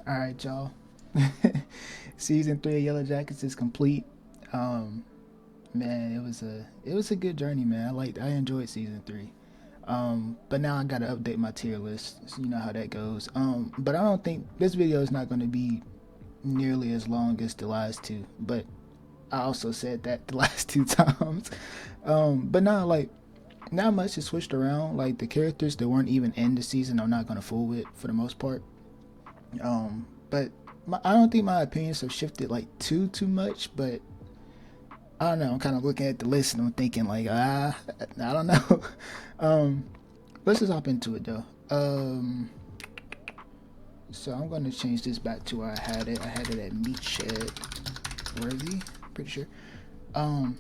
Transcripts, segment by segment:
All right, y'all. Season 3 of Yellowjackets is complete. Um, Man, it was a good journey, man. I enjoyed season 3. But now I gotta update my tier list. So you know how that goes. But I don't think this video is not going to be nearly as long as the last two. But I also said that the last two times. But now not much has switched around. Like the characters that weren't even in the season, I'm not gonna fool with for the most part. But I don't think my opinions have shifted like too much. But I don't know. I'm kind of looking at the list and I'm thinking like I don't know. um, let's just hop into it though. So I'm gonna change this back to where I had it. I had it at meat shed worthy. Pretty sure. Um,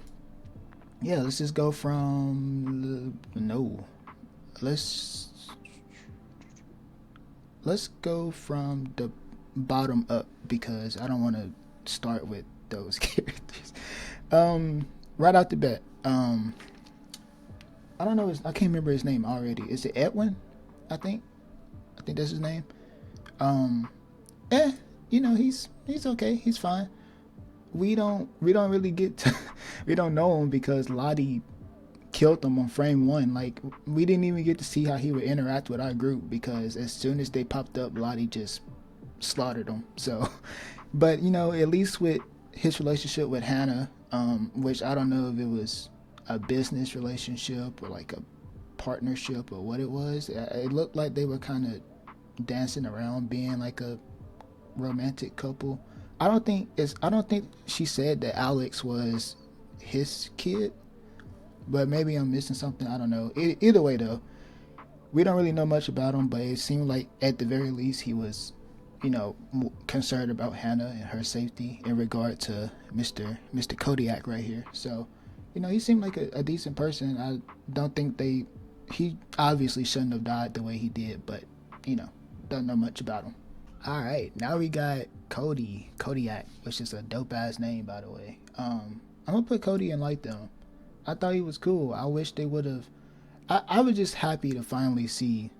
yeah. Let's just go from no. Let's let's go from the bottom up because I don't want to start with those characters. Right out the bat. I don't know. I can't remember his name already. Is it Edwin? I think. I think that's his name. Um, eh. He's okay. He's fine. We don't really get to, we don't know him because Lottie killed him on frame one. Like we didn't even get to see how he would interact with our group because as soon as they popped up, Lottie just slaughtered him. So, but at least with his relationship with Hannah, which I don't know if it was a business relationship or like a partnership or what it was. It looked like they were kind of dancing around being like a romantic couple. I don't think she said that Alex was his kid, but maybe I'm missing something. I don't know. Either way though, we don't really know much about him, but it seemed like at the very least he was, concerned about Hannah and her safety in regard to Mr. Kodiak right here. So, he seemed like a decent person. I don't think he obviously shouldn't have died the way he did, but don't know much about him. All right, now we got Kodiak, which is a dope ass name by the way. I'm gonna put Kodi in like them. I thought he was cool. I wish they would have. I was just happy to finally see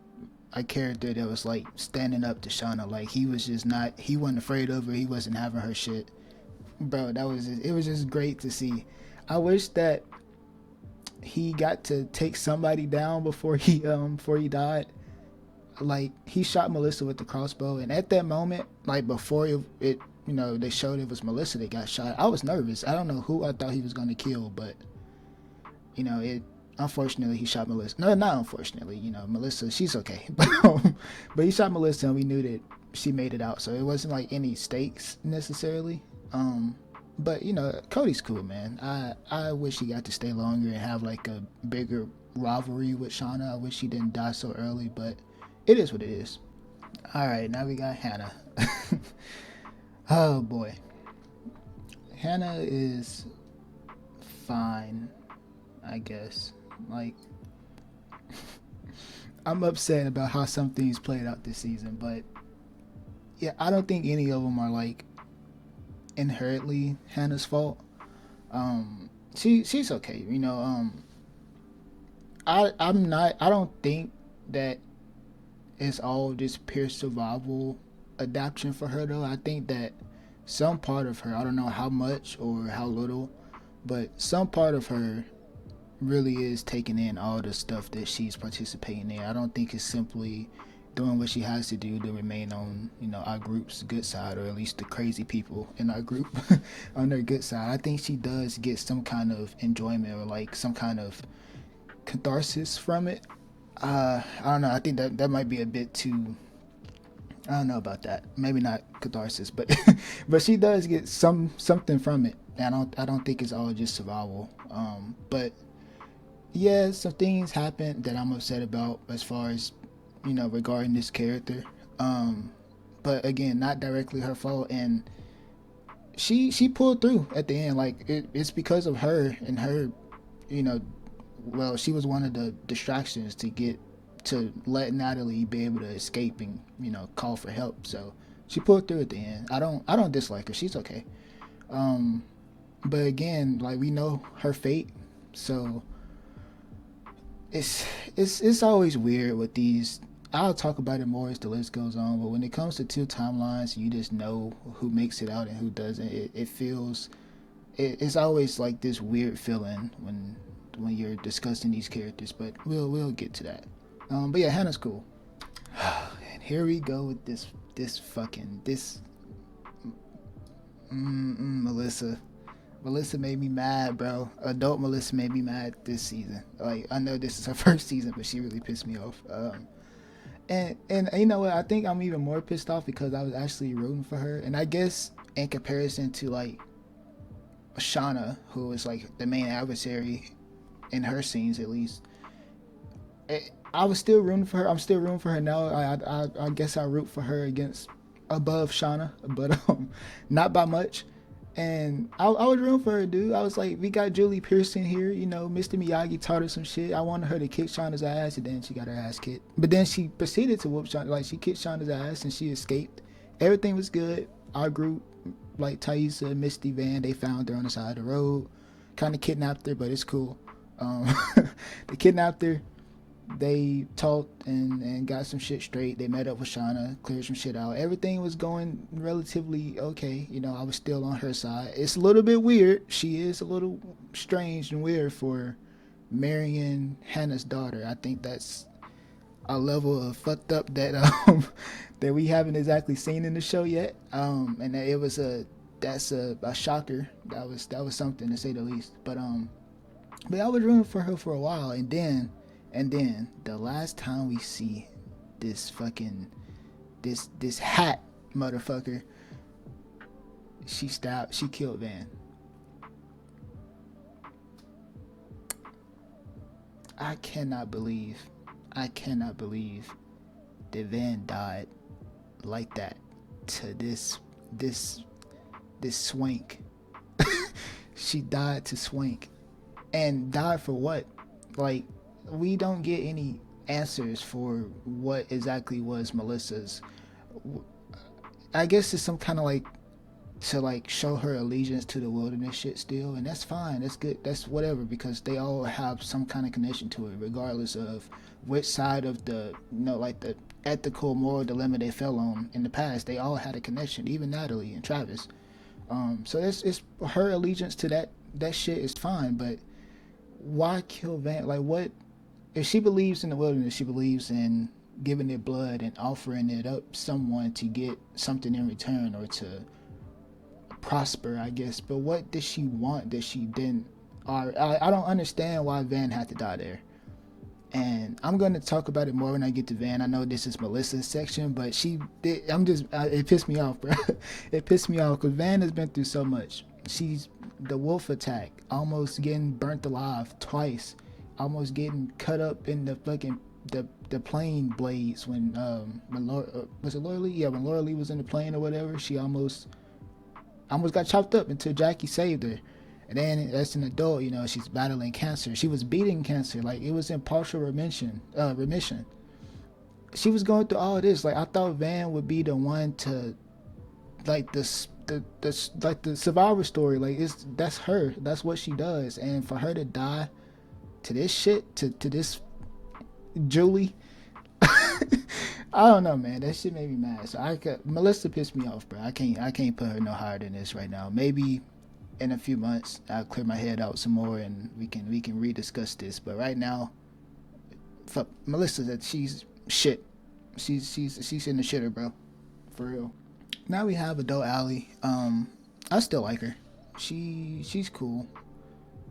a character that was like standing up to Shauna. Like he was just not. He wasn't afraid of her. He wasn't having her shit, bro. It was just great to see. I wish that he got to take somebody down before he died. Like he shot Melissa with the crossbow, and at that moment, like before it they showed it was Melissa that got shot. I was nervous. I don't know who I thought he was gonna kill, but it. Unfortunately, he shot Melissa. No, not unfortunately. Melissa, she's okay, but he shot Melissa, and we knew that she made it out, so it wasn't like any stakes necessarily. But Cody's cool, man. I wish he got to stay longer and have like a bigger rivalry with Shauna. I wish he didn't die so early, but it is what it is. All right, now we got Hannah. Oh boy, Hannah is fine, I guess. Like, I'm upset about how some things played out this season, but yeah, I don't think any of them are like inherently Hannah's fault. She's okay, I'm not. I don't think that it's all just pure survival adaptation for her though. I think that some part of her, I don't know how much or how little, but some part of her really is taking in all the stuff that she's participating in. I don't think it's simply doing what she has to do to remain on, our group's good side, or at least the crazy people in our group on their good side. I think she does get some kind of enjoyment or like some kind of catharsis from it. I don't know. I think that might be a bit too. I don't know about that. Maybe not catharsis, but but she does get something from it. And I don't think it's all just survival. But yeah, some things happen that I'm upset about as far as regarding this character. But again, not directly her fault, and she pulled through at the end. Like it's because of her and her, you know. Well, she was one of the distractions to let Natalie be able to escape and call for help. So she pulled through at the end. I don't dislike her. She's okay. Um, but again, like we know her fate, so it's always weird with these I'll talk about it more as the list goes on. But when it comes to two timelines, you just know who makes it out and who doesn't. It feels it's always like this weird feeling when you're discussing these characters. But we'll get to that. But yeah, Hannah's cool. And here we go with this Melissa. Melissa made me mad, bro. Adult Melissa made me mad this season. Like, I know this is her first season, but she really pissed me off. And you know what? I think I'm even more pissed off because I was actually rooting for her. And I guess in comparison to like Shauna, who was like the main adversary in her scenes at least, I was still rooting for her. I'm still rooting for her now. I guess I root for her against above Shauna, but not by much. And I was rooting for her, dude. I was like, we got Julie Pearson here, you know, Mr. Miyagi taught her some shit. I wanted her to kick Shauna's ass, and then she got her ass kicked. But then she proceeded to whoop Shauna, like she kicked Shauna's ass, and she escaped. Everything was good. Our group, like Taissa, Misty, Van, they found her on the side of the road. Kind of kidnapped her, but it's cool. They kidnapped her. They talked and got some shit straight. They met up with Shauna, cleared some shit out. Everything was going relatively okay. You know, I was still on her side. It's a little bit weird. She is a little strange and weird for marrying Hannah's daughter. I think that's a level of fucked up that that we haven't exactly seen in the show yet. And that it was that's a shocker. That was something to say the least. But I was rooting for her for a while, and then the last time we see this fucking this hat motherfucker, she killed Van. I cannot believe that Van died like that to this swank. She died to swank, and died for what? Like, we don't get any answers for what exactly was Melissa's. I guess it's some kind of like to like show her allegiance to the wilderness shit still, and that's fine, that's good, that's whatever, because they all have some kind of connection to it regardless of which side of the, you know, like the ethical moral dilemma they fell on in the past. They all had a connection, even Natalie and Travis. So it's her allegiance to that shit is fine, but why kill Van? Like, what if she believes in the wilderness? She believes in giving it blood and offering it up someone to get something in return or to prosper, I guess. But what did she want that she didn't? I don't understand why Van had to die there. And I'm going to talk about it more when I get to Van. I know this is Melissa's section, but it pissed me off, bro. It pissed me off because Van has been through so much. She's the wolf attack, almost getting burnt alive twice, almost getting cut up in the fucking the plane blades when was it Laura Lee? Yeah, when Laura Lee was in the plane or whatever, she almost got chopped up until Jackie saved her. And then as an adult, you know, she's battling cancer. She was beating cancer, like it was in partial remission. She was going through all this. Like, I thought Van would be the one to, like, the survivor story. Like, that's her. That's what she does. And for her to die to this shit, to this Julie, I don't know, man. That shit made me mad. So Melissa pissed me off, bro. I can't put her no higher than this right now. Maybe in a few months I'll clear my head out some more and we can rediscuss this. But right now, fuck Melissa. That she's shit. She's in the shitter, bro. For real. Now we have adult Allie. I still like her. She's cool.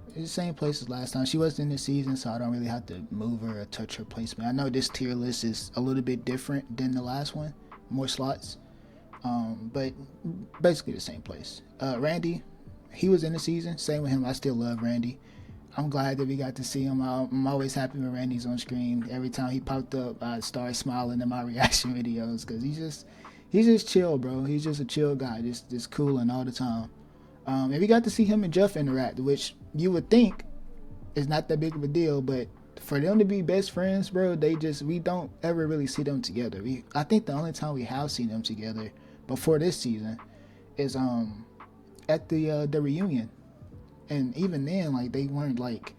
It's the same place as last time. She wasn't in this season, so I don't really have to move her or touch her placement. I know this tier list is a little bit different than the last one, more slots, but basically the same place. Randy, he was in the season. Same with him. I still love Randy. I'm glad that we got to see him. I'm always happy when Randy's on screen. Every time he popped up, I started smiling in my reaction videos because he's just chill, bro. He's just a chill guy, just cooling all the time. And we got to see him and Jeff interact, which you would think is not that big of a deal, but for them to be best friends, bro, we don't ever really see them together. I think the only time we have seen them together before this season is at the reunion, and even then, like, they weren't like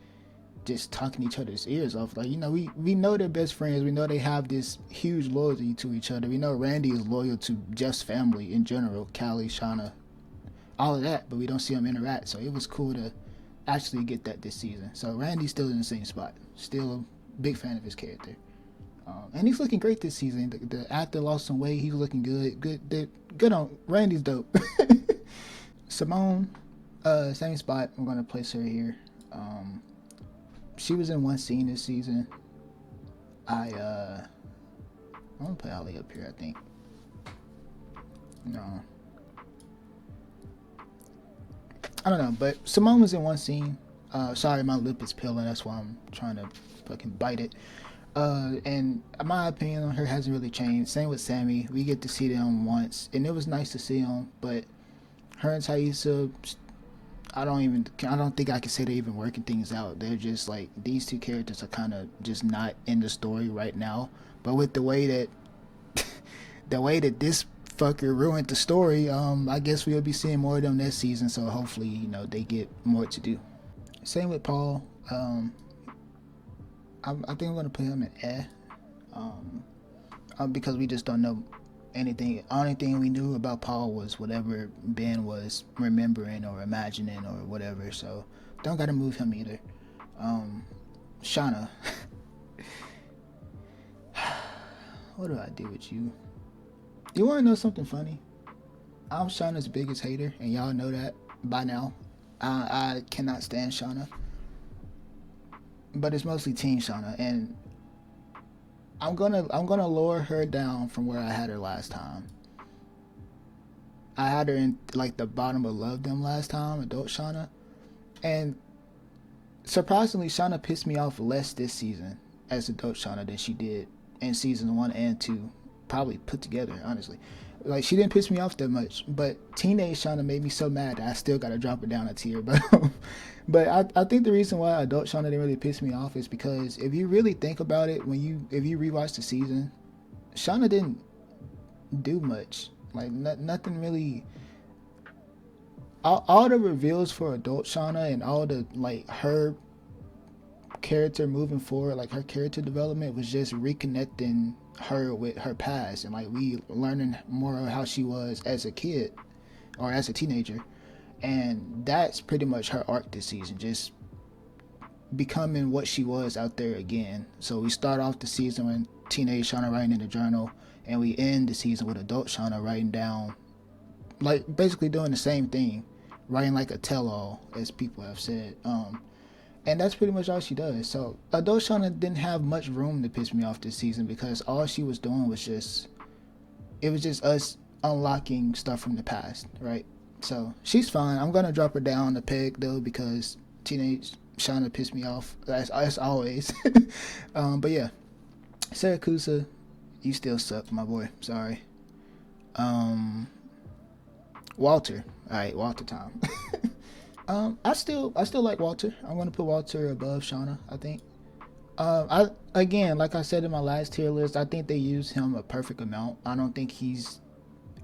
just talking each other's ears off. Like, we know they're best friends. We know they have this huge loyalty to each other. We know Randy is loyal to Jeff's family in general, Callie, Shauna, all of that, but we don't see them interact. So it was cool to actually get that this season. So Randy's still in the same spot. Still a big fan of his character. And he's looking great this season. The actor lost some weight. He's looking good. Good on Randy's dope. Simone, same spot. I'm gonna place her here. She was in one scene this season. I'm gonna put Allie up here, I think. No, I don't know, but Simone was in one scene. Sorry, my lip is peeling. That's why I'm trying to fucking bite it. And my opinion on her hasn't really changed. Same with Sammy. We get to see them once, and it was nice to see them. But her and Taissa, I don't think I can say they're even working things out. They're just like, these two characters are kind of just not in the story right now. But with the way that this fucker ruined the story, I guess we'll be seeing more of them this season. So hopefully, they get more to do. Same with Paul. I think I'm gonna put him in because we just don't know anything. Only thing we knew about Paul was whatever Ben was remembering or imagining or whatever. So don't gotta move him either. Shauna, what do I do with you? You wanna know something funny? I'm Shauna's biggest hater, and y'all know that by now. I cannot stand Shauna. But it's mostly Team Shauna, and I'm gonna lower her down from where I had her last time. I had her in like the bottom of Love Them last time, adult Shauna, and surprisingly, Shauna pissed me off less this season as adult Shauna than she did in season 1 and 2, probably put together. Honestly, like, she didn't piss me off that much, but teenage Shauna made me so mad that I still gotta drop her down a tier. But I think the reason why adult Shauna didn't really piss me off is because if you really think about it, if you rewatch the season, Shauna didn't do much. Like, nothing really. All the reveals for adult Shauna and all the, like, her character moving forward, like her character development, was just reconnecting her with her past, and like we learning more of how she was as a kid or as a teenager. And that's pretty much her arc this season, just becoming what she was out there again. So we start off the season with teenage Shauna writing in the journal, and we end the season with adult Shauna writing down, like, basically doing the same thing, writing like a tell-all, as people have said. And that's pretty much all she does. So adult Shauna didn't have much room to piss me off this season, because all she was doing was just us unlocking stuff from the past, right? So she's fine. I'm gonna drop her down a peg though, because teenage Shauna pissed me off as always. But yeah, Saracusa, you still suck, my boy. Sorry. Walter. All right, Walter time. I still like Walter. I'm gonna put Walter above Shauna, I think. Like I said in my last tier list, I think they used him a perfect amount. I don't think he's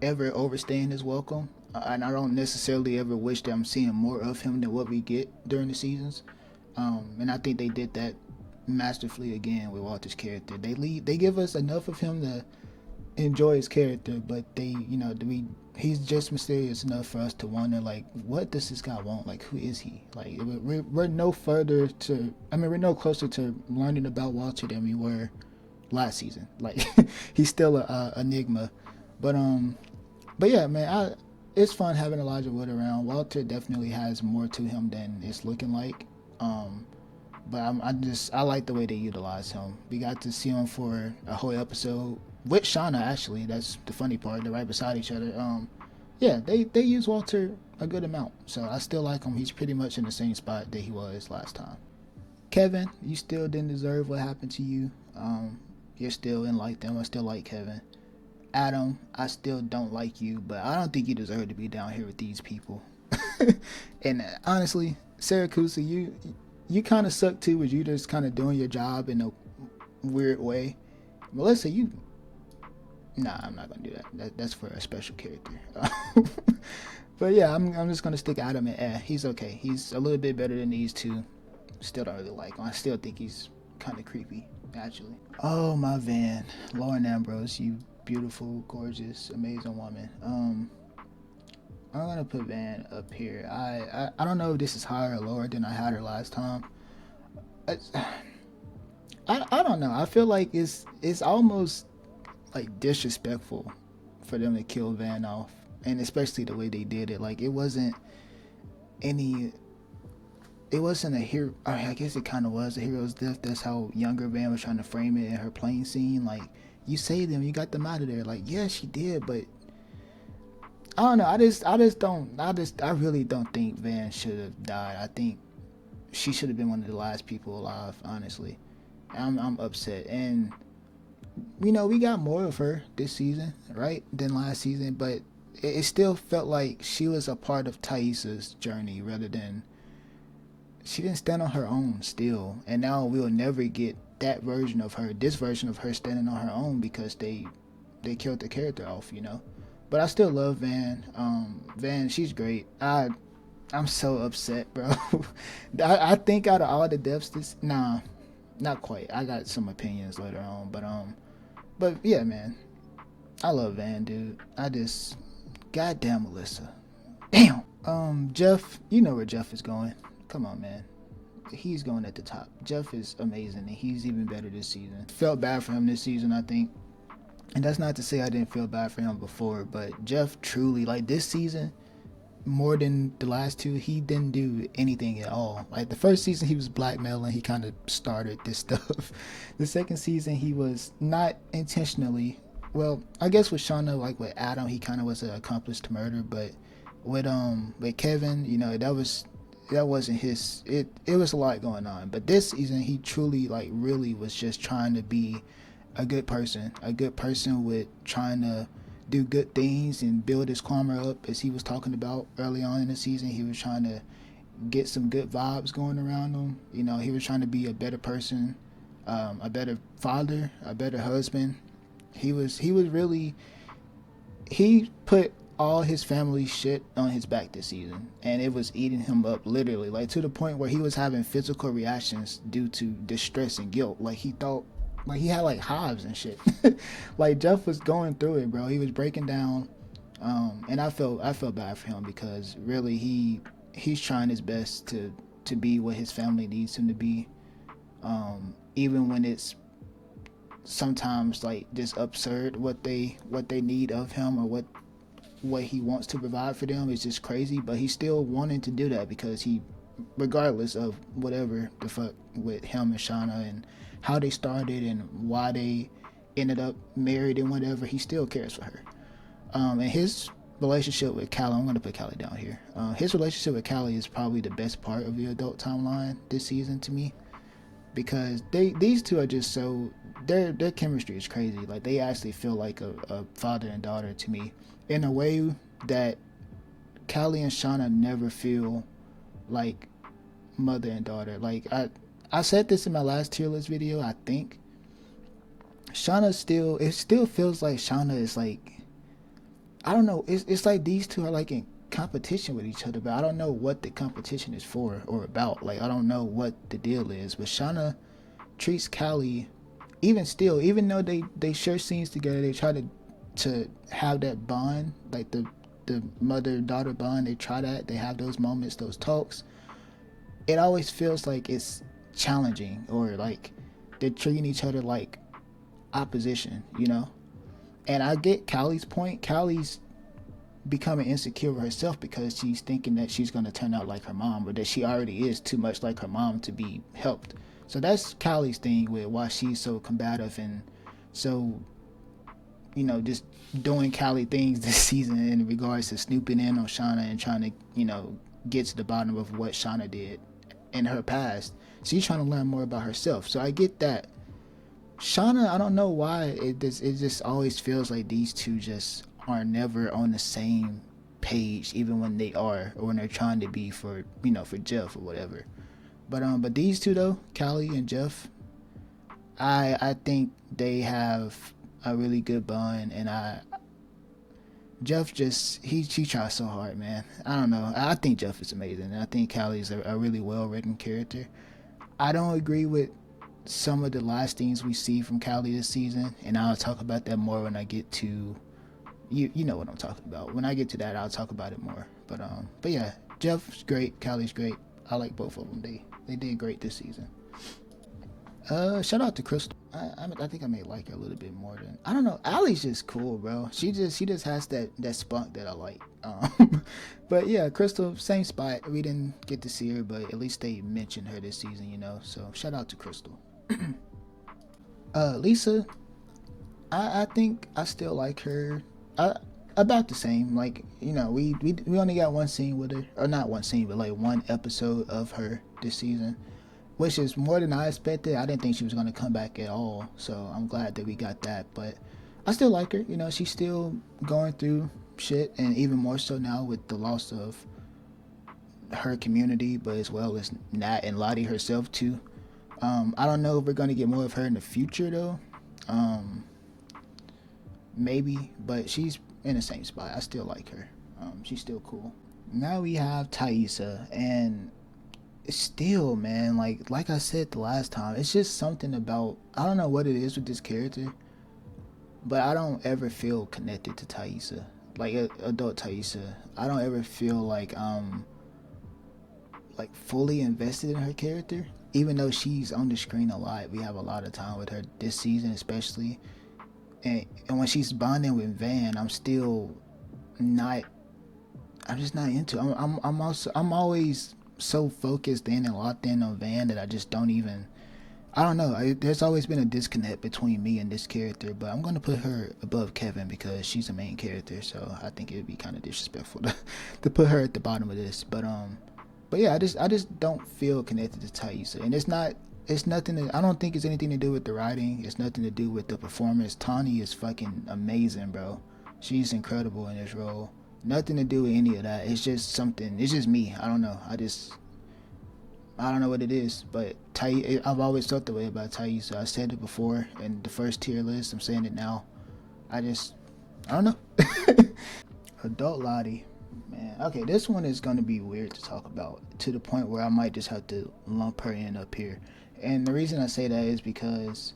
ever overstaying his welcome, and I don't necessarily ever wish that I'm seeing more of him than what we get during the seasons. And I think they did that masterfully again with Walter's character. They give us enough of him to enjoy his character, but he's just mysterious enough for us to wonder, like, what does this guy want? Like, who is he? Like, we're no closer to learning about Walter than we were last season. Like, he's still a enigma. But yeah, man, it's fun having Elijah Wood around. Walter definitely has more to him than it's looking like. But I like the way they utilize him. We got to see him for a whole episode with Shauna, actually. That's the funny part. They're right beside each other. Yeah, they use Walter a good amount. So I still like him. He's pretty much in the same spot that he was last time. Kevyn, you still didn't deserve what happened to you. You're still in like them. I still like Kevyn. Adam, I still don't like you, but I don't think you deserve to be down here with these people. And honestly, Saracusa, you kind of suck too, with you just kind of doing your job in a weird way. Melissa, nah, I'm not gonna do that. That's for a special character. But yeah, I'm just gonna stick Adam in. He's okay. He's a little bit better than these two. Still don't really like him. I still think he's kind of creepy, actually. Oh, my Van. Lauren Ambrose, you beautiful, gorgeous, amazing woman. I'm gonna put Van up here. I don't know if this is higher or lower than I had her last time. I, I don't know. I feel like it's almost like disrespectful for them to kill Van off, and especially the way they did it. Like any it wasn't a hero. I guess it kind of was a hero's death. That's how younger Van was trying to frame it in her plane scene. Like, you saved them, you got them out of there. Like, yeah, she did, but I don't know. I really don't think Van should have died. I think she should have been one of the last people alive. Honestly, I'm upset, and we got more of her this season, right, than last season, but it still felt like she was a part of Taissa's journey rather than she didn't stand on her own still. And now we'll never get that version of her, this version of her standing on her own because they killed the character off, But I still love Van. Van, she's great. I'm so upset, bro. I think out of all the deaths nah, not quite. I got some opinions later on, but yeah, man. I love Van, dude. Goddamn Melissa. Damn. Jeff, you know where Jeff is going. Come on, man. He's going at the top. Jeff is amazing, and he's even better this season. Felt bad for him this season, I think. And that's not to say I didn't feel bad for him before, but Jeff truly, like, this season, more than the last two, he didn't do anything at all. Like, the first season, he was blackmailing. He kind of started this stuff. The second season, he was not intentionally. Well, I guess with Shauna, like with Adam, he kind of was an accomplice to murder, but with Kevyn, that wasn't his. It was a lot going on, but this season he truly, like, really was just trying to be a good person with trying to do good things and build his karma up, as he was talking about early on in the season. He was trying to get some good vibes going around him. He was trying to be a better person, a better father, a better husband. He put all his family shit on his back this season, and it was eating him up, literally, like, to the point where he was having physical reactions due to distress and guilt. Like, he thought, like, he had like hives and shit. Like, Jeff was going through it, bro. He was breaking down, and I felt bad for him, because really he's trying his best to be what his family needs him to be, even when it's sometimes like just absurd what they need of him, or what he wants to provide for them is just crazy. But he's still wanting to do that because he, regardless of whatever the fuck with him and Shauna and how they started and why they ended up married and whatever, he still cares for her. And his relationship with Callie, I'm going to put Callie down here. His relationship with Callie is probably the best part of the adult timeline this season to me, because these two are just so, their chemistry is crazy. Like, they actually feel like a father and daughter to me, in a way that Callie and Shauna never feel like mother and daughter. Like, I said this in my last tier list video, I think. It still feels like Shauna is like, I don't know, it's like these two are like in competition with each other, but I don't know what the competition is for or about. Like, I don't know what the deal is, but Shauna treats Callie, even though they share scenes together, they try to have that bond, like the mother-daughter bond. They try that, they have those moments, those talks. It always feels like it's challenging, or like they're treating each other like opposition, And I get Callie's point. Callie's becoming insecure with herself because she's thinking that she's going to turn out like her mom, or that she already is too much like her mom to be helped. So that's Callie's thing with why she's so combative and so, just doing Callie things this season in regards to snooping in on Shauna and trying to, get to the bottom of what Shauna did in her past. She's trying to learn more about herself. So I get that. Shauna, I don't know why it just always feels like these two just are never on the same page, even when they are, or when they're trying to be for Jeff or whatever. But these two though, Callie and Jeff, I think they have a really good bond, and Jeff just he tries so hard, man. I don't know. I think Jeff is amazing, and I think Callie's a really well written character. I don't agree with some of the last things we see from Callie this season, and I'll talk about that more when I get to you know what I'm talking about. When I get to that, I'll talk about it more. But yeah, Jeff's great, Callie's great. I like both of them. They did great this season. Shout out to Crystal. I think I may like her a little bit more than I don't know. Allie's just cool, bro. She just has that spunk that I like. But yeah, Crystal, same spot. We didn't get to see her, but at least they mentioned her this season, you know. So shout out to Crystal. Lisa, I think I still like her. About the same. Like, you know, we only got one scene with her, or not one scene, but like one episode of her this season, which is more than I expected. I didn't think she was going to come back at all, so I'm glad that we got that. But I still like her. You know, she's still going through shit, and even more so now with the loss of her community, but as well as Nat and Lottie herself too. I don't know if we're going to get more of her in the future though. Maybe, but she's in the same spot. I still like her. She's still cool. Now we have Taissa, and still, man, like I said the last time, it's just something about, I don't know what it is with this character, but I don't ever feel connected to Taissa, like adult Taissa. I don't ever feel like fully invested in her character, even though she's on the screen a lot. We have a lot of time with her this season, especially. And when she's bonding with Van, I'm still not. I'm just not into. I'm always so focused in and locked in on Van that I just don't even. I don't know. There's always been a disconnect between me and this character, but I'm gonna put her above Kevyn because she's the main character. So I think it would be kind of disrespectful to put her at the bottom of this. But yeah, I just don't feel connected to Taissa, and it's nothing. I don't think it's anything to do with the writing. It's nothing to do with the performance. Tawny is fucking amazing, bro. She's incredible in this role. Nothing to do with any of that. It's just something. It's just me. I don't know. I don't know what it is. But I've always felt the way about Taissa. I said it before in the first tier list. I'm saying it now. I don't know. Adult Lottie. Man, okay, this one is going to be weird to talk about to the point where I might just have to lump her in up here. And the reason I say that is because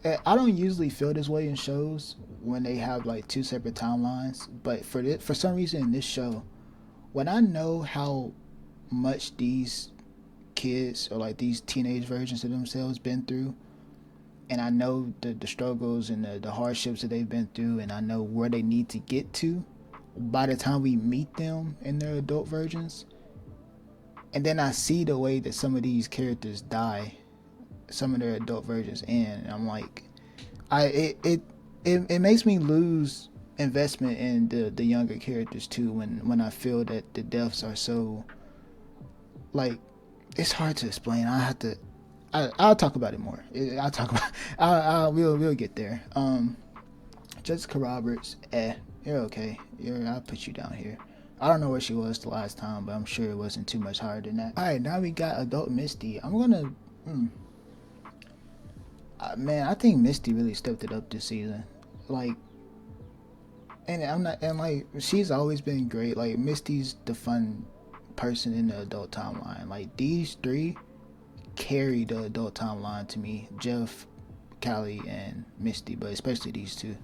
I don't usually feel this way in shows when they have like two separate timelines. But for some reason in this show, when I know how much these kids or like these teenage versions of themselves been through, and I know the struggles and the hardships that they've been through, and I know where they need to get to by the time we meet them in their adult versions. And then I see the way that some of these characters die, some of their adult versions end, and I'm like, it makes me lose investment in the younger characters too when I feel that the deaths are so, like, it's hard to explain. I'll talk about it more. We'll get there. Jessica Roberts, you're okay. I'll put you down here. I don't know where she was the last time, but I'm sure it wasn't too much higher than that. All right, now we got adult Misty. I'm gonna, man, I think Misty really stepped it up this season. Like, and she's always been great. Like, Misty's the fun person in the adult timeline. Like, these three carry the adult timeline to me: Jeff, Callie, and Misty, but especially these two.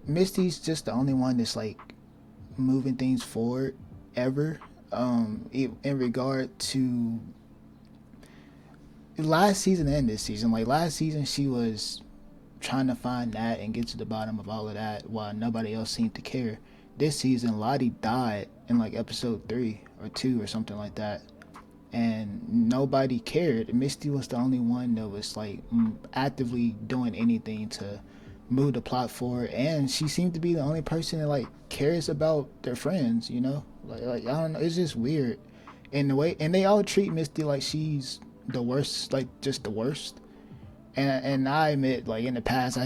Misty's just the only one that's like moving things forward ever. In regard to last season and this season, like last season she was trying to find that and get to the bottom of all of that while nobody else seemed to care. This season Lottie died in like episode 3 or 2 or something like that, and nobody cared. Misty was the only one that was like actively doing anything to move the plot forward, and she seemed to be the only person that like cares about their friends, you know. Like I don't know, it's just weird in the way, and they all treat Misty like she's the worst, like just the worst. And I admit, like in the past, I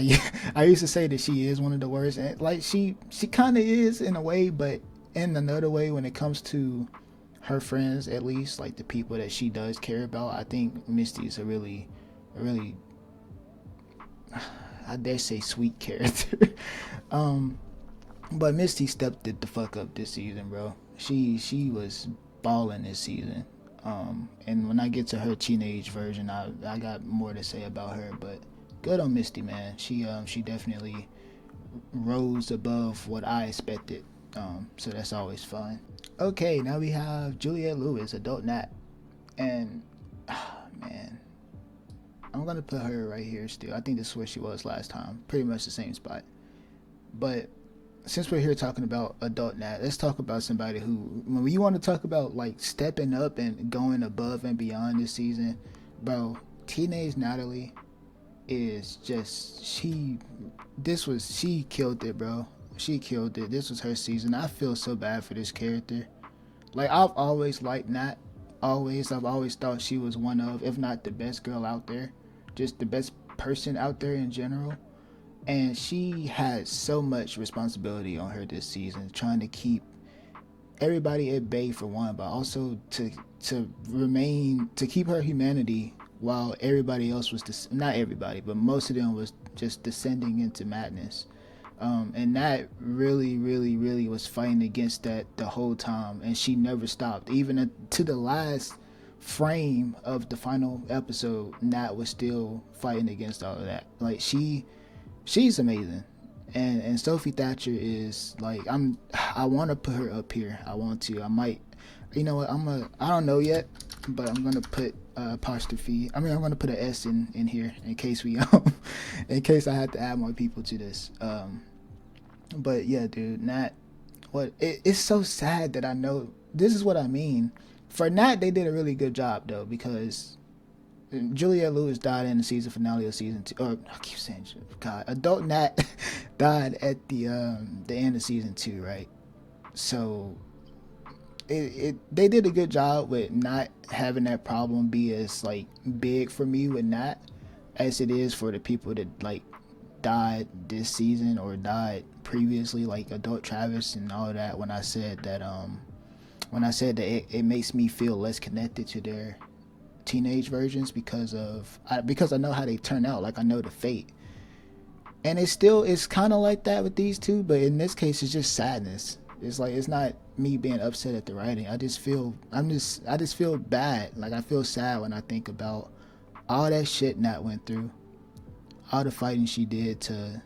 used to say that she is one of the worst, and like she kind of is in a way, but in another way, when it comes to her friends, at least like the people that she does care about, I think Misty's a really, I dare say, sweet character. But Misty stepped it the fuck up this season, bro. She was balling this season. And when I get to her teenage version, I got more to say about her. But good on Misty, man. She definitely rose above what I expected. So that's always fun. Okay, now we have Juliette Lewis, adult Nat, and man, I'm gonna put her right here still. I think this is where she was last time, pretty much the same spot. But since we're here talking about adult Nat, let's talk about somebody who, when you want to talk about like stepping up and going above and beyond this season, bro, teenage Natalie is just she killed it, bro. She killed it. This was her season. I feel so bad for this character. Like, I've always liked Nat. I've always thought she was one of, if not the best girl out there, just the best person out there in general. And she had so much responsibility on her this season, trying to keep everybody at bay for one, but also to keep her humanity while everybody else was not everybody, but most of them was just descending into madness. And that really was fighting against that the whole time, and she never stopped. Even to the last frame of the final episode, Nat was still fighting against all of that. Like, she's amazing. And Sophie Thatcher is like, I want to put her up here. I might, you know what, I don't know yet, but I'm gonna put apostrophe. I'm gonna put an S in here in case in case I had to add more people to this. But yeah, dude, Nat, it's so sad that I know this is what I mean. For Nat, they did a really good job though, because Juliette Lewis died in the season finale of season 2. Or I keep saying, God, adult Nat died at the end of season 2, right? So they did a good job with not having that problem be as like big for me with Nat as it is for the people that like died this season or died previously, like adult Travis and all of that. When I said that it makes me feel less connected to their teenage versions because I know how they turn out. Like, I know the fate, and it's kind of like that with these two, but in this case it's just sadness. It's like, it's not me being upset at the writing. I just feel bad. Like, I feel sad when I think about all that shit Nat went through, all the fighting she did to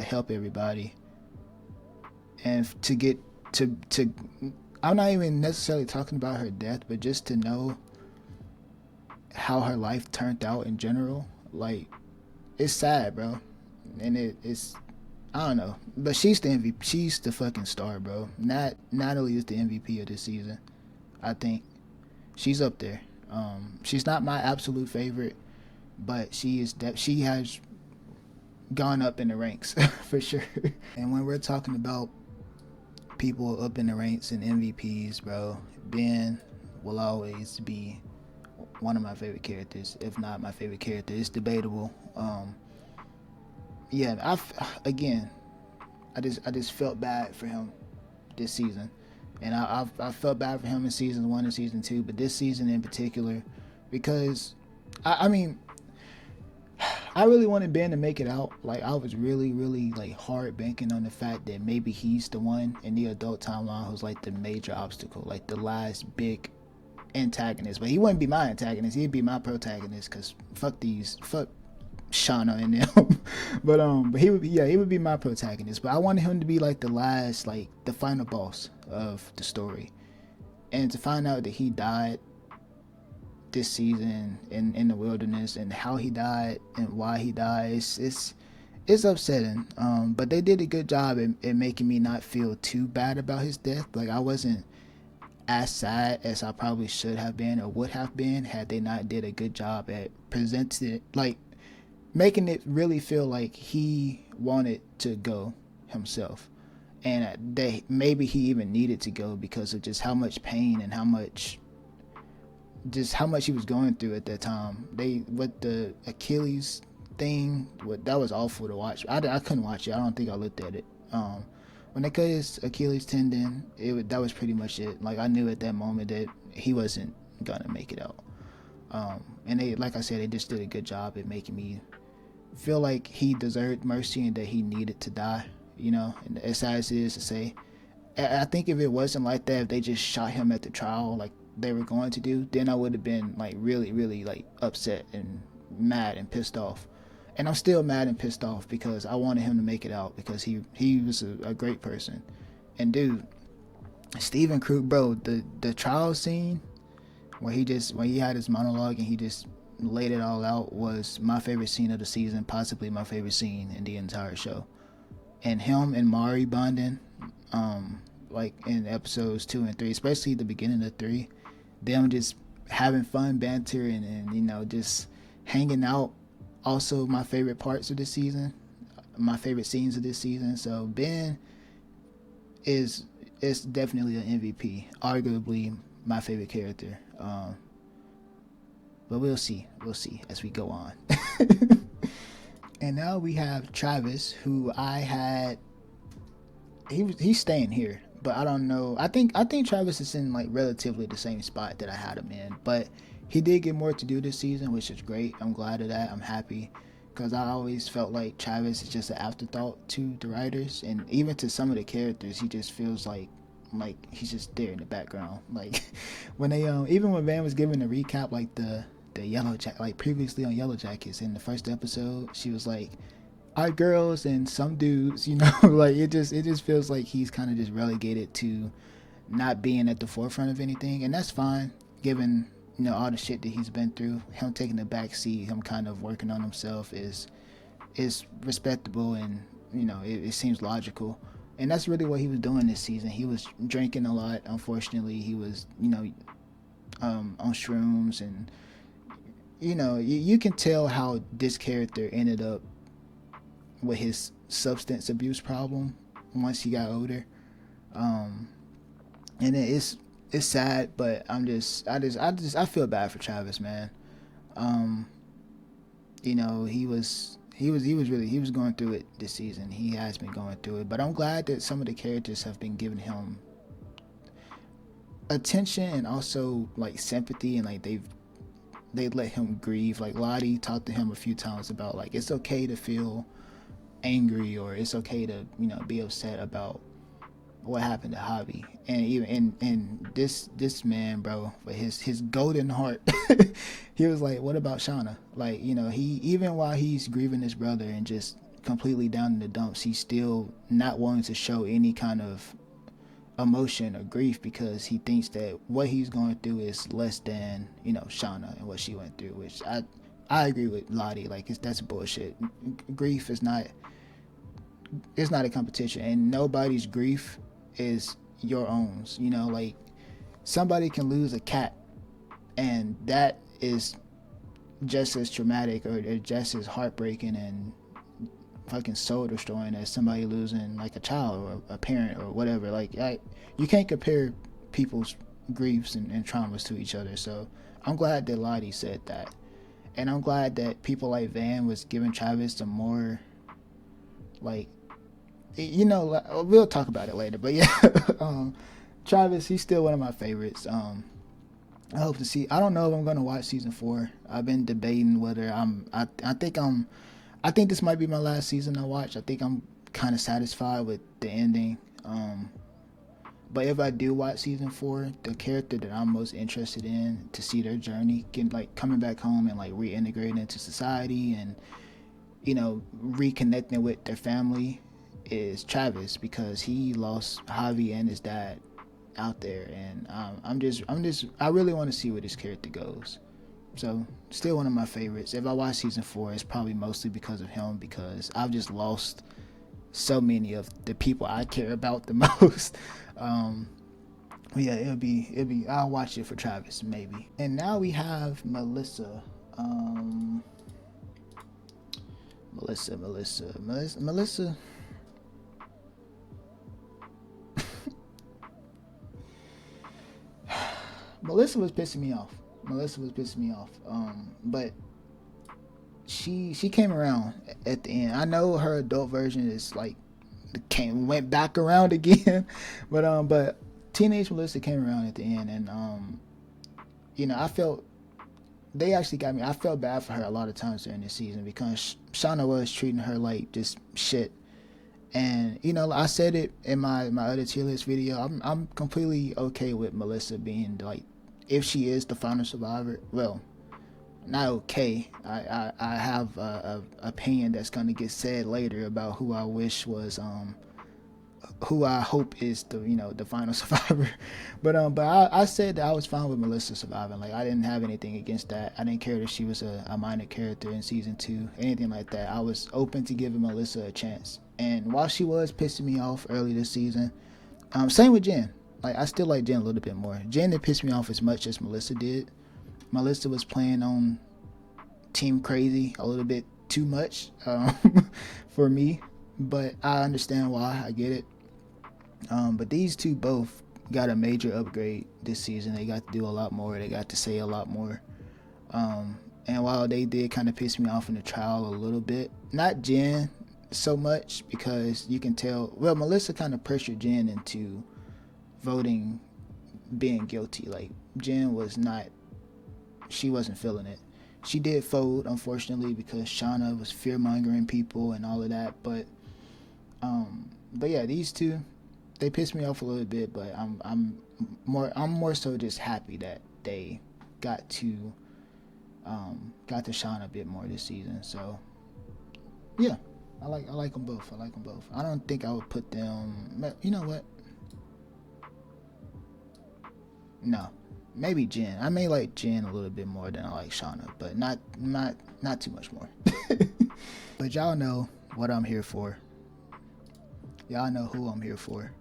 help everybody, and to get to I'm not even necessarily talking about her death, but just to know how her life turned out in general. Like, it's sad, bro. And it's I don't know, but she's the MVP. She's the fucking star, bro. Natalie is the MVP of this season. I think she's up there. She's not my absolute favorite, but she has gone up in the ranks for sure. And when we're talking about people up in the ranks and MVPs, bro, Ben will always be one of my favorite characters, if not my favorite character. It's debatable. Yeah, I just felt bad for him this season, and I felt bad for him in season 1 and season 2, but this season in particular, because I really wanted Ben to make it out. Like, I was really like hard banking on the fact that maybe he's the one in the adult timeline who's like the major obstacle, like the last big antagonist. But he wouldn't be my antagonist, he'd be my protagonist, because fuck Shauna and them. but he would be my protagonist. But I wanted him to be like the last, like the final boss of the story. And to find out that he died this season in the wilderness, and how he died and why he died, it's upsetting. But they did a good job in making me not feel too bad about his death. Like, I wasn't as sad as I probably should have been or would have been had they not did a good job at presenting, like making it really feel like he wanted to go himself, and that maybe he even needed to go because of just how much pain and how much he was going through at that time. With the Achilles thing, that was awful to watch. I couldn't watch it. I don't think I looked at it. When they cut his Achilles tendon, that was pretty much it. Like, I knew at that moment that he wasn't gonna make it out. And they, like I said, they just did a good job at making me feel like he deserved mercy and that he needed to die. You know, and as sad as it is to say, I think if it wasn't like that, if they just shot him at the trial like they were going to do, then I would have been like really, really like upset and mad and pissed off. And I'm still mad and pissed off because I wanted him to make it out because he was a great person. And dude, Steven Krug, bro, the trial scene where when he had his monologue and he just laid it all out was my favorite scene of the season, possibly my favorite scene in the entire show. And him and Mari bonding, like in episodes 2 and 3, especially the beginning of 3, them just having fun banter and just hanging out. Also, my favorite parts of this season, my favorite scenes of this season. So Ben is definitely an MVP, arguably my favorite character. But we'll see as we go on. And now we have Travis, who I had. He's staying here, but I don't know. I think Travis is in like relatively the same spot that I had him in, but he did get more to do this season, which is great. I'm glad of that. I'm happy because I always felt like Travis is just an afterthought to the writers, and even to some of the characters, he just feels like he's just there in the background. Like when they even when Van was giving the recap, like the Yellowjacket, like previously on Yellowjackets in the first episode, she was like, "Our girls and some dudes," like it just feels like he's kind of just relegated to not being at the forefront of anything, and that's fine given all the shit that he's been through. Him taking the back seat, him kind of working on himself is respectable, and it seems logical. And that's really what he was doing this season. He was drinking a lot. Unfortunately, he was on shrooms, and you can tell how this character ended up with his substance abuse problem once he got older. And it's sad, but I feel bad for Travis, man. He was going through it this season. He has been going through it, but I'm glad that some of the characters have been giving him attention and also like sympathy, and like they let him grieve. Like Lottie talked to him a few times about like it's okay to feel angry, or it's okay to be upset about what happened to Javi. And even and this man, bro, with his golden heart, he was like, what about Shauna? Like he, even while he's grieving his brother and just completely down in the dumps, he's still not wanting to show any kind of emotion or grief because he thinks that what he's going through is less than Shauna and what she went through, which I agree with Lottie. Like that's bullshit. Grief is not, it's not a competition, and nobody's grief is your own. Like somebody can lose a cat, and that is just as traumatic or just as heartbreaking and fucking soul destroying as somebody losing like a child or a parent or whatever. Like you can't compare people's griefs and traumas to each other. So I'm glad that Lottie said that, and I'm glad that people like Van was giving Travis some more, like, we'll talk about it later, but yeah. Travis, he's still one of my favorites. I hope to see. I don't know if I'm gonna watch season 4. I've been debating whether I think this might be my last season I watch. I think I'm kind of satisfied with the ending. But if I do watch season 4, the character that I'm most interested in to see their journey, coming back home and like reintegrating into society and reconnecting with their family, is Travis, because he lost Javi and his dad out there, and I really want to see where this character goes. So still one of my favorites. If I watch season 4, it's probably mostly because of him, because I've just lost so many of the people I care about the most. Yeah, it'll be I'll watch it for Travis maybe. And now we have Melissa. Melissa. Melissa was pissing me off. But she came around at the end. I know her adult version is like went back around again, but teenage Melissa came around at the end, and I felt they actually got me. I felt bad for her a lot of times during this season because Shauna was treating her like just shit, And I said it in my other tier list video. I'm completely okay with Melissa being like, if she is the final survivor. Well, not okay. I have a opinion that's gonna get said later about who I wish was who I hope is the final survivor. But I said that I was fine with Melissa surviving. Like, I didn't have anything against that. I didn't care that she was a minor character in season 2, anything like that. I was open to giving Melissa a chance. And while she was pissing me off early this season, same with Jen. Like, I still like Jen a little bit more. Jen didn't piss me off as much as Melissa did. Melissa was playing on Team Crazy a little bit too much for me, but I understand why. I get it. But these two both got a major upgrade this season. They got to do a lot more. They got to say a lot more. And while they did kind of piss me off in the trial a little bit, not Jen so much, because you can tell, well, Melissa kind of pressured Jen into voting being guilty. Like, Jen was not, she wasn't feeling it. She did fold, unfortunately, because Shauna was fear-mongering people and all of that. But yeah, these two, they pissed me off a little bit, but I'm more so just happy that they got to shine a bit more this season. So yeah, I like them both. I don't think I would put them. You know what? No, maybe Jen. I may like Jen a little bit more than I like Shauna, but not too much more. But y'all know what I'm here for. Y'all know who I'm here for.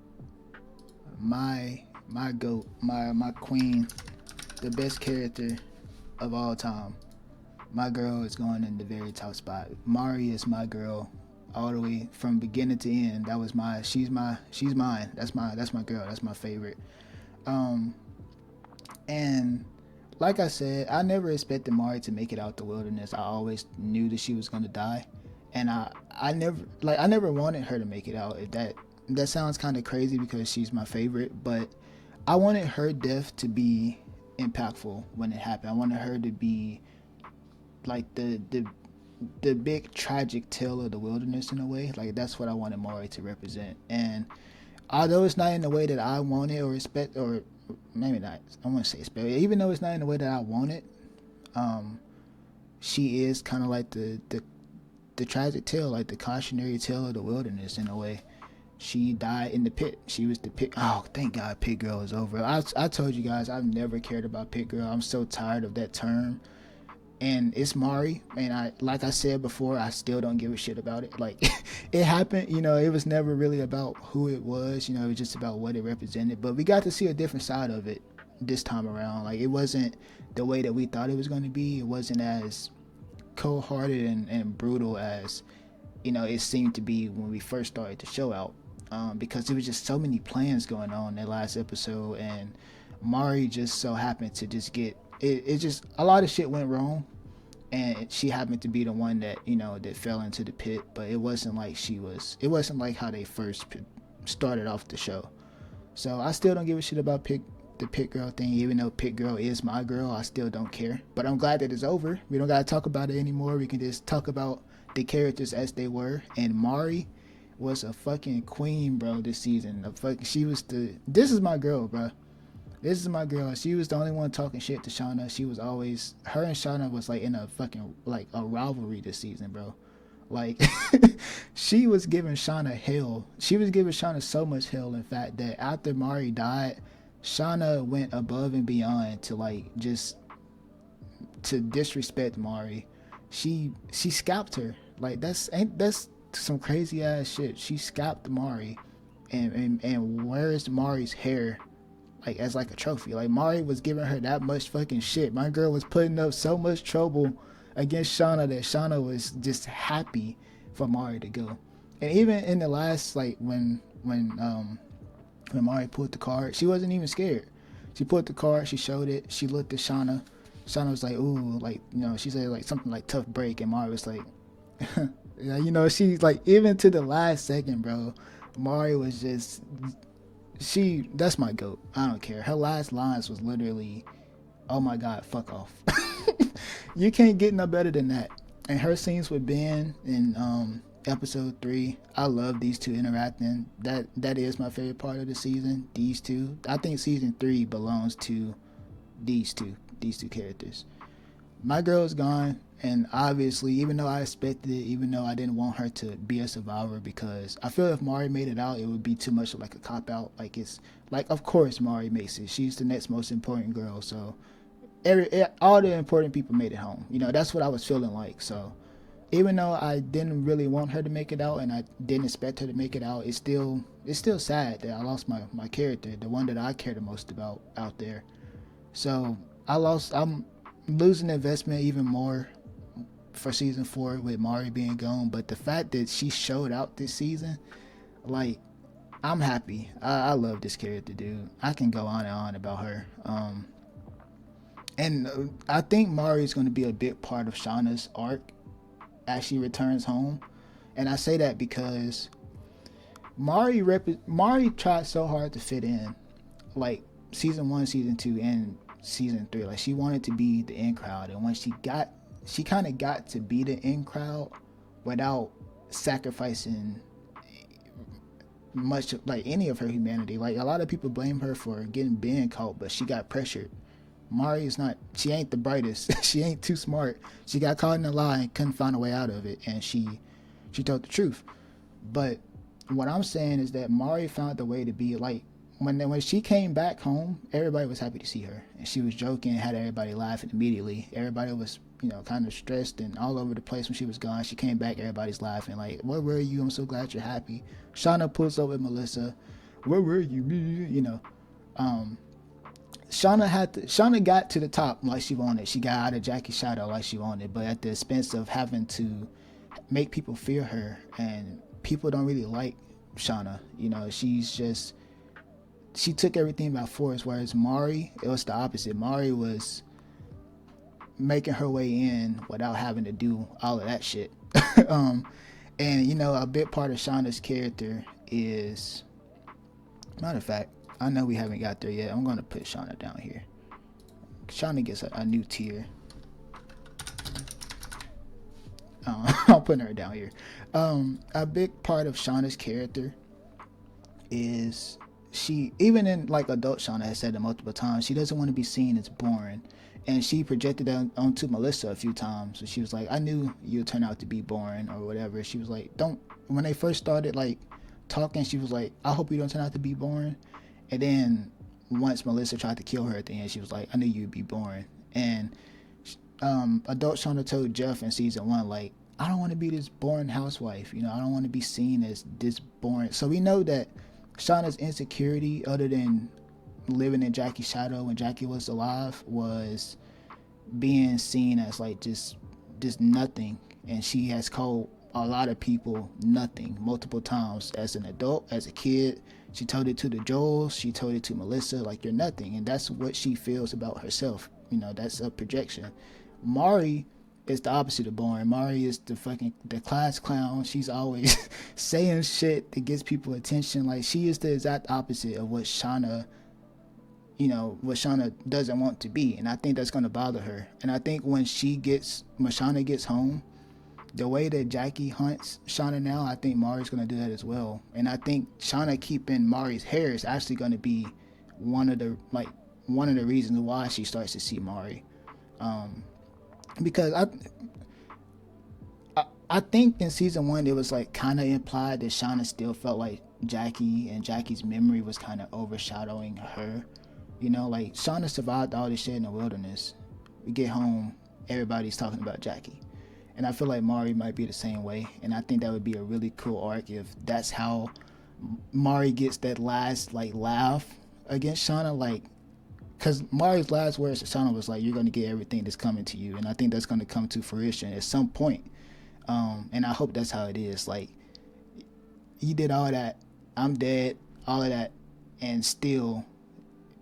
My goat, my queen, the best character of all time. My girl is going in the very top spot. Mari is my girl, all the way from beginning to end. That was she's mine. That's my girl. That's my favorite. And like I said, I never expected Mari to make it out the wilderness. I always knew that she was gonna die, and I never wanted her to make it out. If that sounds kind of crazy because she's my favorite, but I wanted her death to be impactful when it happened. I wanted her to be like the big tragic tale of the wilderness in a way. Like, that's what I wanted Mari to represent. And although it's not in the way that I want it or expect, or maybe not, I want to say expect, even though it's not in the way that I want it, she is kind of like the tragic tale, like the cautionary tale of the wilderness in a way. She died in the pit. She was the pit. Oh, thank God Pit Girl is over. I told you guys I've never cared about Pit Girl. I'm so tired of that term. And it's Mari. And like I said before, I still don't give a shit about it. Like, it happened, it was never really about who it was. It was just about what it represented. But we got to see a different side of it this time around. Like, it wasn't the way that we thought it was going to be. It wasn't as cold-hearted and brutal as, it seemed to be when we first started the show out. Because there was just so many plans going on in that last episode, and Mari just so happened to just get it just a lot of shit went wrong, and she happened to be the one that that fell into the pit. But it wasn't like it wasn't like how they first started off the show. So I still don't give a shit about the Pit Girl thing. Even though Pit Girl is my girl, I still don't care. But I'm glad that it's over. We don't gotta talk about it anymore. We can just talk about the characters as they were. And Mari was a fucking queen, bro, this season. This is my girl, bro. This is my girl. She was the only one talking shit to Shauna. She was always, her and Shauna was like in a fucking, like a rivalry this season, bro. Like, she was giving Shauna hell. She was giving Shauna so much hell, in fact, that after Mari died, Shauna went above and beyond to like just to disrespect Mari. She scalped her. Like, that's some crazy ass shit. She scalped Mari and wears Mari's hair like as like a trophy. Like, Mari was giving her that much fucking shit. My girl was putting up so much trouble against Shauna that Shauna was just happy for Mari to go. And even in the last, like, when Mari pulled the card, she wasn't even scared. She pulled the card, she showed it, she looked at Shauna. Shauna was like, ooh, like, she said like something like tough break, and Mari was like yeah, she's like, even to the last second, bro, Mari was just, that's my goat. I don't care. Her last lines was literally, oh my God, fuck off. You can't get no better than that. And her scenes with Ben and episode 3. I love these two interacting. That is my favorite part of the season. These two. I think season 3 belongs to these two characters. My girl is gone, and obviously, even though I expected it, even though I didn't want her to be a survivor, because I feel if Mari made it out, it would be too much of like a cop out. Like it's like, of course Mari makes it. She's the next most important girl, so all the important people made it home. That's what I was feeling like. So even though I didn't really want her to make it out, and I didn't expect her to make it out, it's still sad that I lost my character, the one that I care the most about out there. So I'm losing investment even more for season 4 with Mari being gone. But the fact that she showed out this season, like, I'm happy. I love this character, dude. I can go on and on about her. And I think Mari is going to be a big part of Shauna's arc as she returns home. And I say that because Mari tried so hard to fit in, like season 1, season 2, and season 3. Like, she wanted to be the in crowd, and when she kind of got to be the in crowd without sacrificing much, like, any of her humanity. Like, a lot of people blame her for being caught, but she got pressured. Mari is not, she ain't the brightest. She ain't too smart. She got caught in a lie and couldn't find a way out of it, and she told the truth. But what I'm saying is that Mari found the way to be, like, when she came back home, everybody was happy to see her, and she was joking, had everybody laughing immediately. Everybody was, kind of stressed and all over the place when she was gone. She came back, everybody's laughing, like, where were you? I'm so glad you're happy. Shauna pulls up with Melissa. Where were you? Shauna got to the top like she wanted. She got out of Jackie's shadow like she wanted, but at the expense of having to make people fear her, and people don't really like Shauna. She took everything by force, whereas Mari, it was the opposite. Mari was making her way in without having to do all of that shit. And a big part of Shauna's character is, matter of fact, I know we haven't got there yet. I'm gonna put Shauna down here. Shauna gets a new tier. I'm putting her down here. A big part of Shauna's character is, she, even in like adult Shauna has said it multiple times, she doesn't want to be seen as boring. And she projected that onto Melissa a few times. So she was like, I knew you'd turn out to be boring or whatever. She was like, when they first started like talking, she was like, I hope you don't turn out to be boring. And then once Melissa tried to kill her at the end, she was like, I knew you'd be boring. And adult Shauna told Jeff in season 1, like, I don't want to be this boring housewife. I don't want to be seen as this boring. So we know that Shauna's insecurity, other than living in Jackie's shadow when Jackie was alive, was being seen as like just nothing. And she has called a lot of people nothing multiple times as an adult, as a kid. She told it to the Joels, she told it to Melissa, like, you're nothing. And that's what she feels about herself. That's a projection. Mari is the opposite of boring. Mari is the class clown. She's always saying shit that gets people attention. Like, she is the exact opposite of what Shauna doesn't want to be. And I think that's going to bother her. And I think when Shauna gets home, the way that Jackie hunts Shauna now, I think Mari's going to do that as well. And I think Shauna keeping Mari's hair is actually going to be one of the reasons why she starts to see Mari. Because I think in season 1 it was like kind of implied that Shauna still felt like Jackie, and Jackie's memory was kind of overshadowing her. Like, Shauna survived all this shit in the wilderness. We get home, everybody's talking about Jackie. And I feel like Mari might be the same way. And I think that would be a really cool arc if that's how Mari gets that last like laugh against Shauna. Like, because Mari's last words to Shauna was like, you're going to get everything that's coming to you. And I think that's going to come to fruition at some point. And I hope that's how it is. Like, you did all that, I'm dead, all of that, and still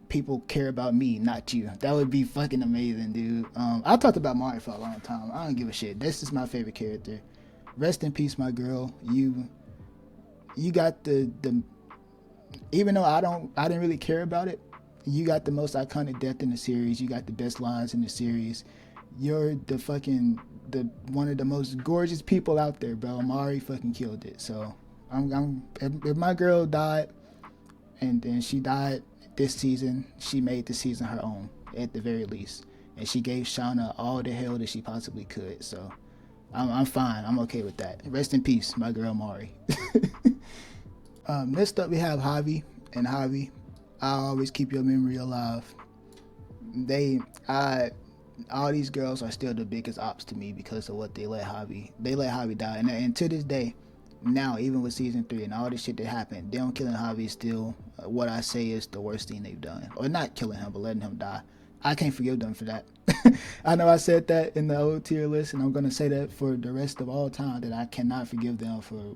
people care about me, not you. That would be fucking amazing, dude. I talked about Mari for a long time. I don't give a shit. This is my favorite character. Rest in peace, my girl. You got the even though I didn't really care about it, you got the most iconic death in the series. You got the best lines in the series. You're the one of the most gorgeous people out there, bro. Mari fucking killed it. So if my girl died and then she died this season, she made the season her own at the very least, and she gave Shauna all the hell that she possibly could. So I'm fine. I'm okay with that. Rest in peace, my girl Mari. Next up we have Javi. And Javi, I always keep your memory alive. All these girls are still the biggest ops to me because of what they let Javi die. And to this day, now even with season 3 and all the shit that happened, them killing Javi is still what I say is the worst thing they've done. Or not killing him, but letting him die. I can't forgive them for that. I know I said that in the old tier list, and I'm gonna say that for the rest of all time, that I cannot forgive them for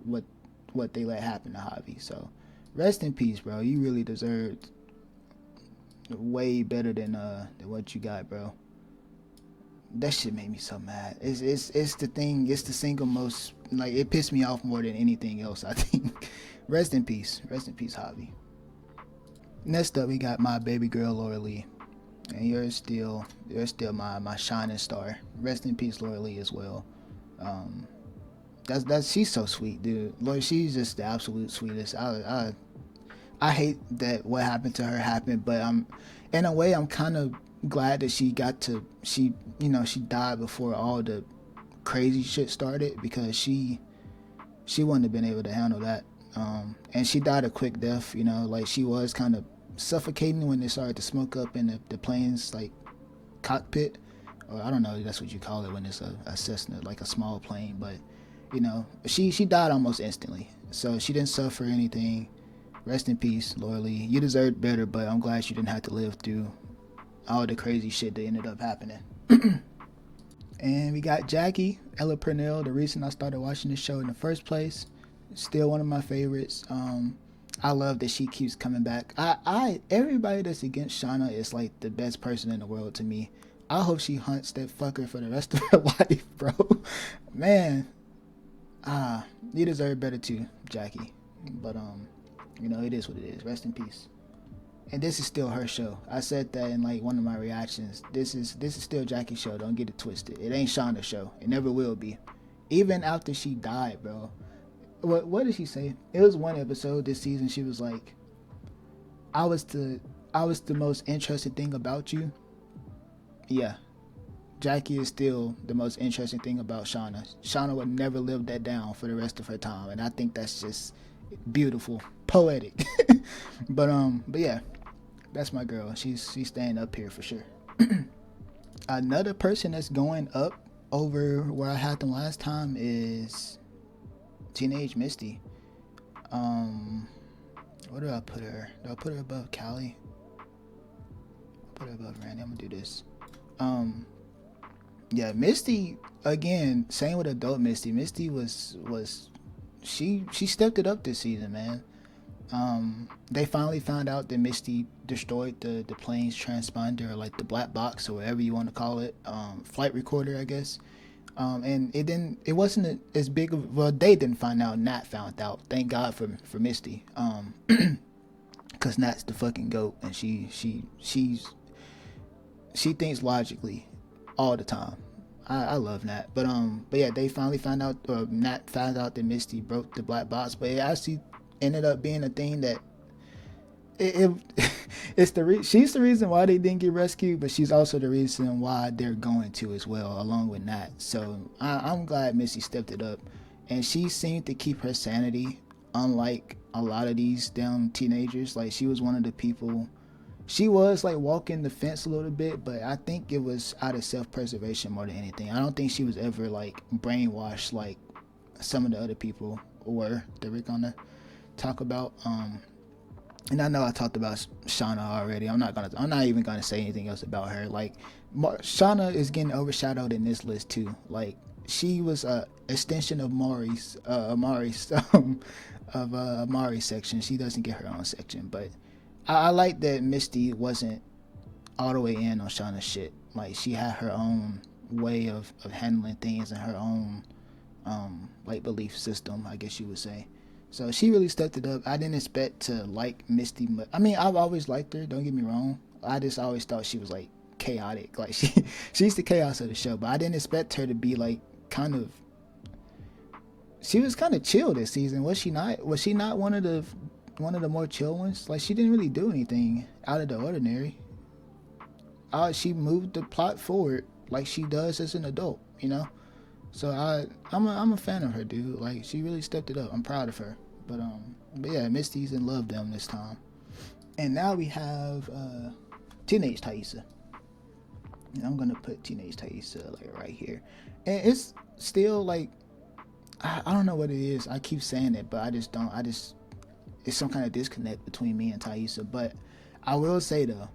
what they let happen to Javi. So rest in peace, bro. You really deserved way better than what you got, bro. That shit made me so mad. It's the thing. It's the single most, like, it pissed me off more than anything else, I think. Rest in peace, Javi. Next up, we got my baby girl Laura Lee, and you're still my shining star. Rest in peace, Laura Lee, as well. She's so sweet, dude. Laura, she's just the absolute sweetest. I hate that what happened to her happened, but in a way I'm kind of glad that she died before all the crazy shit started, because she wouldn't have been able to handle that. And she died a quick death, like she was kind of suffocating when they started to smoke up in the plane's like cockpit, or I don't know, that's what you call it when it's a Cessna, like a small plane. But she died almost instantly, so she didn't suffer anything. Rest in peace, Laura Lee. You deserved better, but I'm glad you didn't have to live through all the crazy shit that ended up happening. And we got Jackie, Ella Purnell, the reason I started watching this show in the first place. Still one of my favorites. I love that she keeps coming back. Everybody that's against Shauna is like the best person in the world to me. I hope she hunts that fucker for the rest of her life, bro. Man, you deserve better too, Jackie. But it is what it is. Rest in peace. And this is still her show. I said that in like one of my reactions. This is still Jackie's show. Don't get it twisted. It ain't Shauna's show. It never will be. Even after she died, bro. What did she say? It was one episode this season. She was like, I was the most interesting thing about you. Yeah. Jackie is still the most interesting thing about Shauna. Shauna would never live that down for the rest of her time. And I think that's just beautiful. Poetic. But yeah. That's my girl. She's staying up here for sure. Another person that's going up over where I had them last time is Teenage Misty. Where do I put her? Do I put her above Callie? I'll put her above Randy. I'm gonna do this. Yeah, Misty, again, same with adult Misty. Misty was she stepped it up this season, man. They finally found out that Misty destroyed the plane's transponder, or like the black box, or whatever you want to call it, flight recorder, I guess. And it wasn't as big of, well, they didn't find out. Nat found out. Thank God for Misty, because Nat's the fucking goat, and she thinks logically all the time. I love Nat, but yeah, they finally found out, or Nat found out that Misty broke the black box, but it actually ended up being a thing that she's the reason why they didn't get rescued, but she's also the reason why they're going to as well, along with Nat. So I'm glad Misty stepped it up, and she seemed to keep her sanity, unlike a lot of these damn teenagers. Like, she was one of the people, she was like walking the fence a little bit, but I think it was out of self-preservation more than anything. I don't think she was ever like brainwashed like some of the other people were that we're gonna talk about. And I know I talked about Shauna already. I'm not even gonna say anything else about her. Like, Shauna is getting overshadowed in this list too. Like, she was a extension of Amari's section. She doesn't get her own section, but I like that Misty wasn't all the way in on Shauna's shit. Like, she had her own way of handling things and her own like belief system, I guess you would say. So she really stepped it up. I didn't expect to like Misty, but I mean, I've always liked her, don't get me wrong. I just always thought she was like chaotic. Like she's the chaos of the show. But I didn't expect her to be like kind of. She was kind of chill this season, was she not? Was she not one of the more chill ones? Like she didn't really do anything out of the ordinary. She moved the plot forward like she does as an adult, you know. So I'm a fan of her, dude. Like she really stepped it up. I'm proud of her. But yeah, Misty's in love them this time. And now we have teenage Taissa. And I'm gonna put teenage Taissa like right here. And it's still like I don't know what it is. I keep saying it, but I just don't. It's some kind of disconnect between me and Taissa. But I will say though,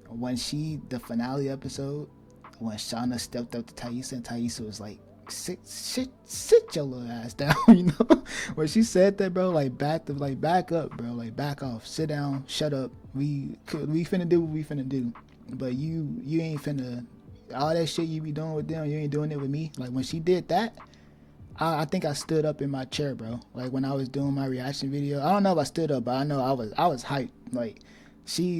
when the finale episode, when Shauna stepped up to Taissa and Taissa was like, sit your little ass down, you know? When she said that, bro, like back up, bro, like back off, sit down, shut up. We finna do what we finna do, but you ain't finna all that shit you be doing with them. You ain't doing it with me. Like when she did that, I think I stood up in my chair, bro. Like when I was doing my reaction video, I don't know if I stood up, but I know I was hyped. Like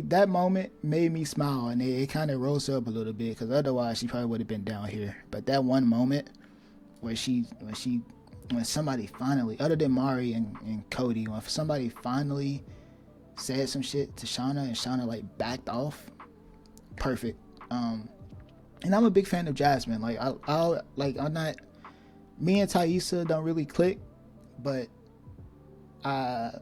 that moment made me smile, and it kind of rose her up a little bit, because otherwise she probably would have been down here. But that one moment where when somebody finally, other than Mari and Kodi, when somebody finally said some shit to Shauna and Shauna like backed off, perfect. And I'm a big fan of Jasmine. Like I'm not. Me and Taissa don't really click, but and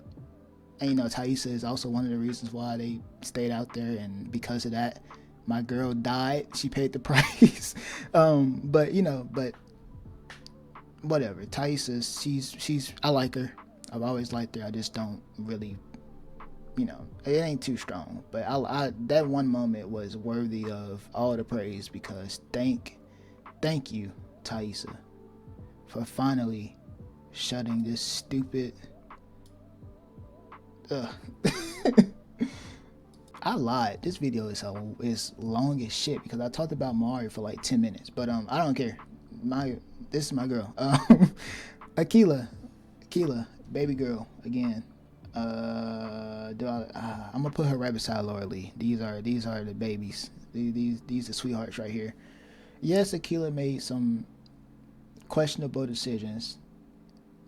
you know, Taissa is also one of the reasons why they stayed out there, and because of that, my girl died. She paid the price. But you know, whatever. Taissa, she's I like her. I've always liked her. I just don't really, you know, it ain't too strong. But I that one moment was worthy of all the praise, because thank you, Taissa, for finally shutting this stupid. I lied. This video is long as shit, because I talked about Mari for like 10 minutes. But I don't care. This is my girl. Akilah, baby girl again. I'm gonna put her right beside Laura Lee. These are the babies. These are sweethearts right here. Yes, Akilah made some questionable decisions,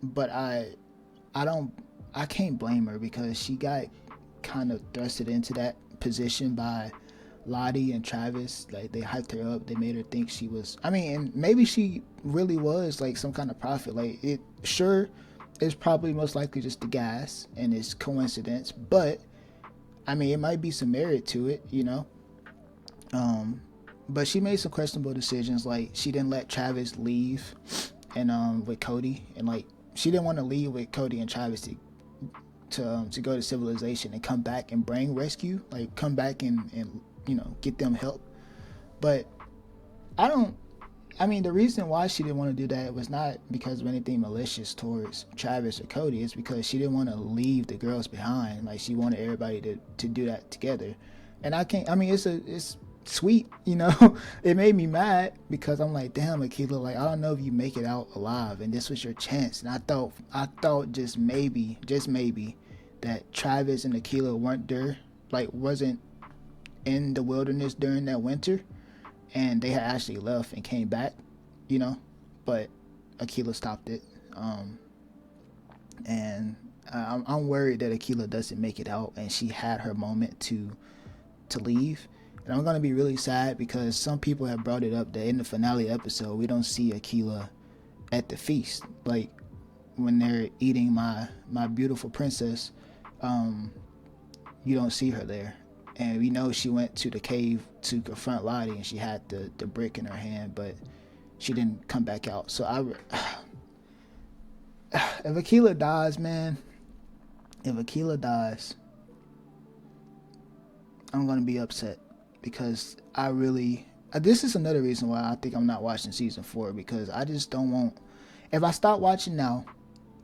but I can't blame her, because she got kind of thrusted into that position by Lottie and Travis. Like they hyped her up, they made her think she was, I mean, and maybe she really was like some kind of prophet. Like it's probably most likely just the gas and it's coincidence, but I mean, it might be some merit to it, you know. But she made some questionable decisions. Like she didn't let Travis leave and with Kodi, and like she didn't want to leave with Kodi and Travis to go to Civilization and come back and bring rescue, like come back and you know, get them help. But I mean, the reason why she didn't want to do that was not because of anything malicious towards Travis or Kodi. It's because she didn't want to leave the girls behind. Like she wanted everybody to do that together. And I mean, it's sweet, you know. It made me mad, because I'm like, damn, Akilah, like I don't know if you make it out alive, and this was your chance. And I thought just maybe that Travis and Akilah weren't there, like wasn't in the wilderness during that winter, and they had actually left and came back, you know. But Akilah stopped it, and I'm worried that Akilah doesn't make it out, and she had her moment to leave. And I'm gonna be really sad, because some people have brought it up that in the finale episode we don't see Akilah at the feast, like when they're eating my beautiful princess. You don't see her there, and we know she went to the cave to confront Lottie, and she had the brick in her hand, but she didn't come back out. So if Akilah dies, man, I'm gonna be upset, because this is another reason why I think I'm not watching season 4, because I just don't want. If I stop watching now,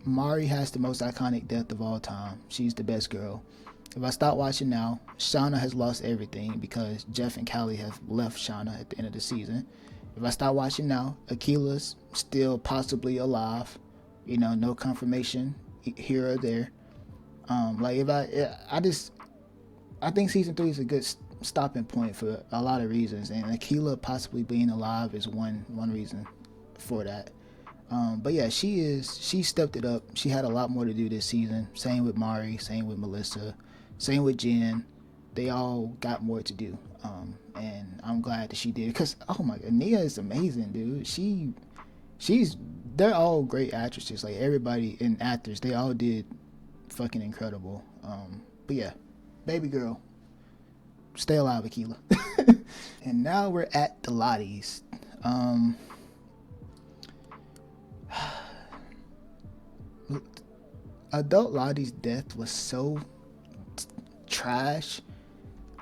Mari has the most iconic death of all time. She's the best girl. If I stop watching now, Shauna has lost everything, because Jeff and Callie have left Shauna at the end of the season. If I stop watching now, Akilah's still possibly alive. You know, no confirmation here or there. Like if I think season 3 is a good stopping point for a lot of reasons, and Akilah possibly being alive is one reason for that. But yeah, she stepped it up. She had a lot more to do this season. Same with Mari, same with Melissa, same with Jen. They all got more to do. And I'm glad that she did, because oh my god, Nia is amazing, dude. She's they're all great actresses. Like everybody in actors, they all did fucking incredible. But yeah, baby girl, stay alive, Akilah. And now we're at the Lotties. Adult Lottie's death was so trash.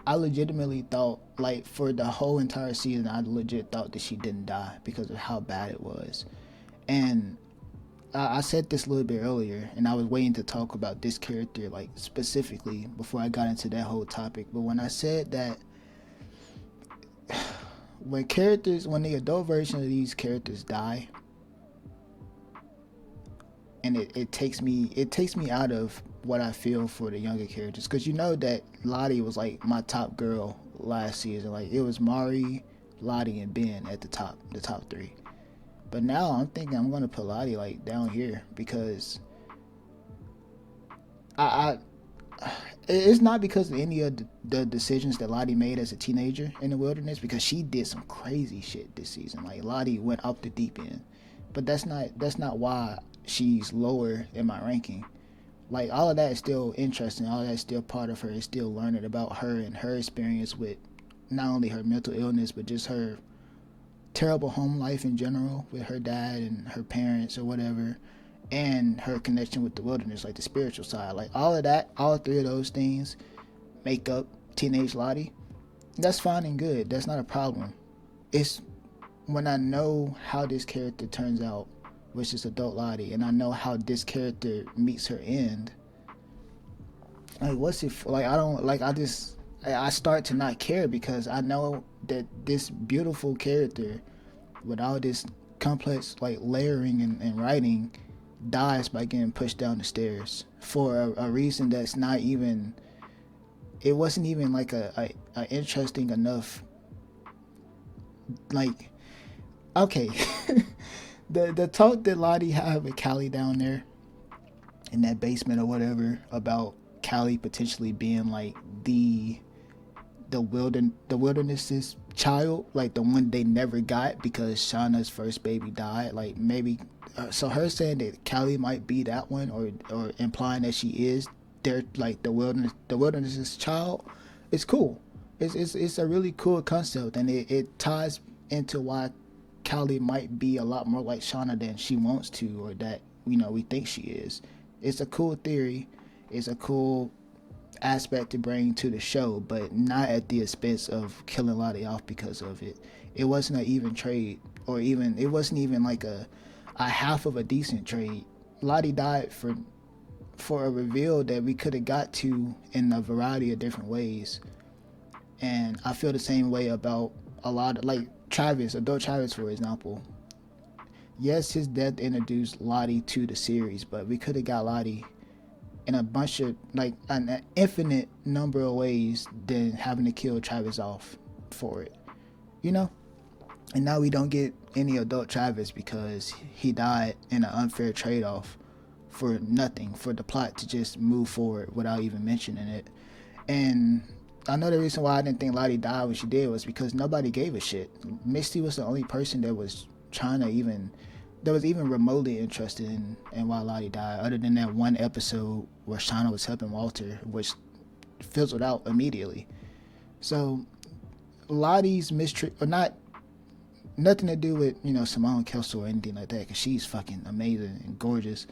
I legitimately thought, like, for the whole entire season, I legit thought that she didn't die because of how bad it was. And I said this a little bit earlier, and I was waiting to talk about this character, like, specifically before I got into that whole topic. But when I said that when the adult version of these characters die, and it takes me out of what I feel for the younger characters, because you know that Lottie was like my top girl last season. Like it was Mari, Lottie, and Ben at the top 3. But now I'm thinking I'm gonna put Lottie like down here, because it's not because of any of the decisions that Lottie made as a teenager in the wilderness, because she did some crazy shit this season. Like Lottie went up the deep end, but that's not why she's lower in my ranking. Like all of that is still interesting. All of that is still part of her. Is still learning about her and her experience with not only her mental illness, but just her terrible home life in general with her dad and her parents or whatever, and her connection with the wilderness, like the spiritual side. Like all of that, all 3 of those things make up teenage Lottie. That's fine and good. That's not a problem. It's when I know how this character turns out, which is adult Lottie, and I know how this character meets her end. Like, what's it for? Like, I don't, like, I start to not care, because I know that this beautiful character with all this complex, like, layering and writing dies by getting pushed down the stairs for a reason that's not even, it wasn't even like a interesting enough, like, okay. The talk that Lottie had with Callie down there in that basement or whatever, about Callie potentially being like the wilderness's child, like the one they never got because Shauna's first baby died. Like maybe, so her saying that Callie might be that one, or implying that she is their, like the wilderness's child, it's cool. It's a really cool concept, and it ties into why Callie might be a lot more like Shauna than she wants to, or that we think she is. It's a cool theory. It's a cool aspect to bring to the show, but not at the expense of killing Lottie off because of it. It wasn't an even trade, or even it wasn't even like a half of a decent trade. Lottie died for a reveal that we could have got to in a variety of different ways, and I feel the same way about a lot of, like, adult Travis, for example. Yes, his death introduced Lottie to the series, but we could have got Lottie in a bunch of, like, an infinite number of ways than having to kill Travis off for it, And now we don't get any adult Travis because he died in an unfair trade-off for nothing, for the plot to just move forward without even mentioning it. And I know the reason why I didn't think Lottie died when she did was because nobody gave a shit. Misty was the only person that was even remotely interested in why Lottie died, other than that one episode where Shauna was helping Walter, which fizzled out immediately. So Lottie's mistreat, or nothing to do with Simone Kessel or anything like that, because she's fucking amazing and gorgeous.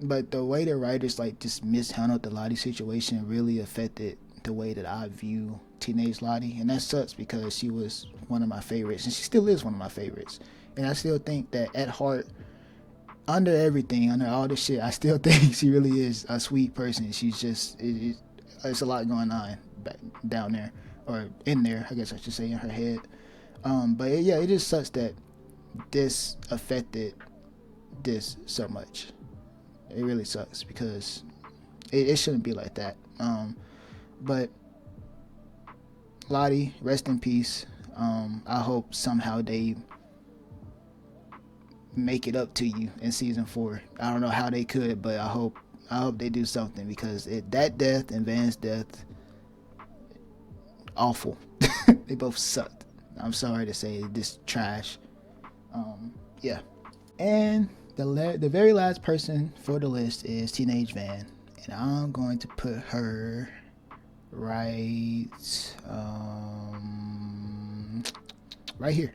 But the way the writers just mishandled the Lottie situation really affected the way that I view teenage Lottie, and that sucks because she was one of my favorites, and she still is one of my favorites. And I still think that at heart, under everything, under all this shit, I still think she really is a sweet person. She's just, it's a lot going on back down there, or in there, I guess I should say, in her head. But yeah, it just sucks that this affected this so much. It really sucks because it shouldn't be like that. But Lottie, rest in peace. I hope somehow they make it up to you in season 4. I don't know how they could, but I hope they do something, because that death and Van's death, awful. They both sucked. I'm sorry to say, this trash. Yeah. And the very last person for the list is Teenage Van, and I'm going to put her right here.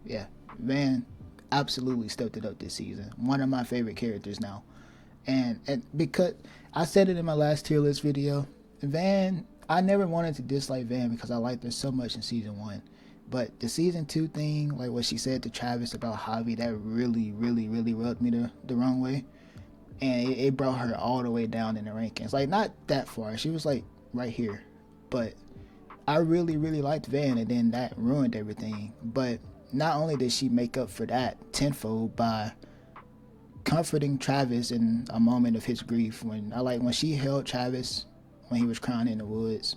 Yeah, Van absolutely stepped it up this season. One of my favorite characters now. And because I said it in my last tier list video, Van, I never wanted to dislike Van because I liked her so much in season 1. But the season 2 thing, like what she said to Travis about Javi, that really, really, really rubbed me the wrong way. And it brought her all the way down in the rankings. Like, not that far. She was like right here. But I really, really liked Van, and then that ruined everything. But not only did she make up for that tenfold by comforting Travis in a moment of his grief, when she held Travis when he was crying in the woods,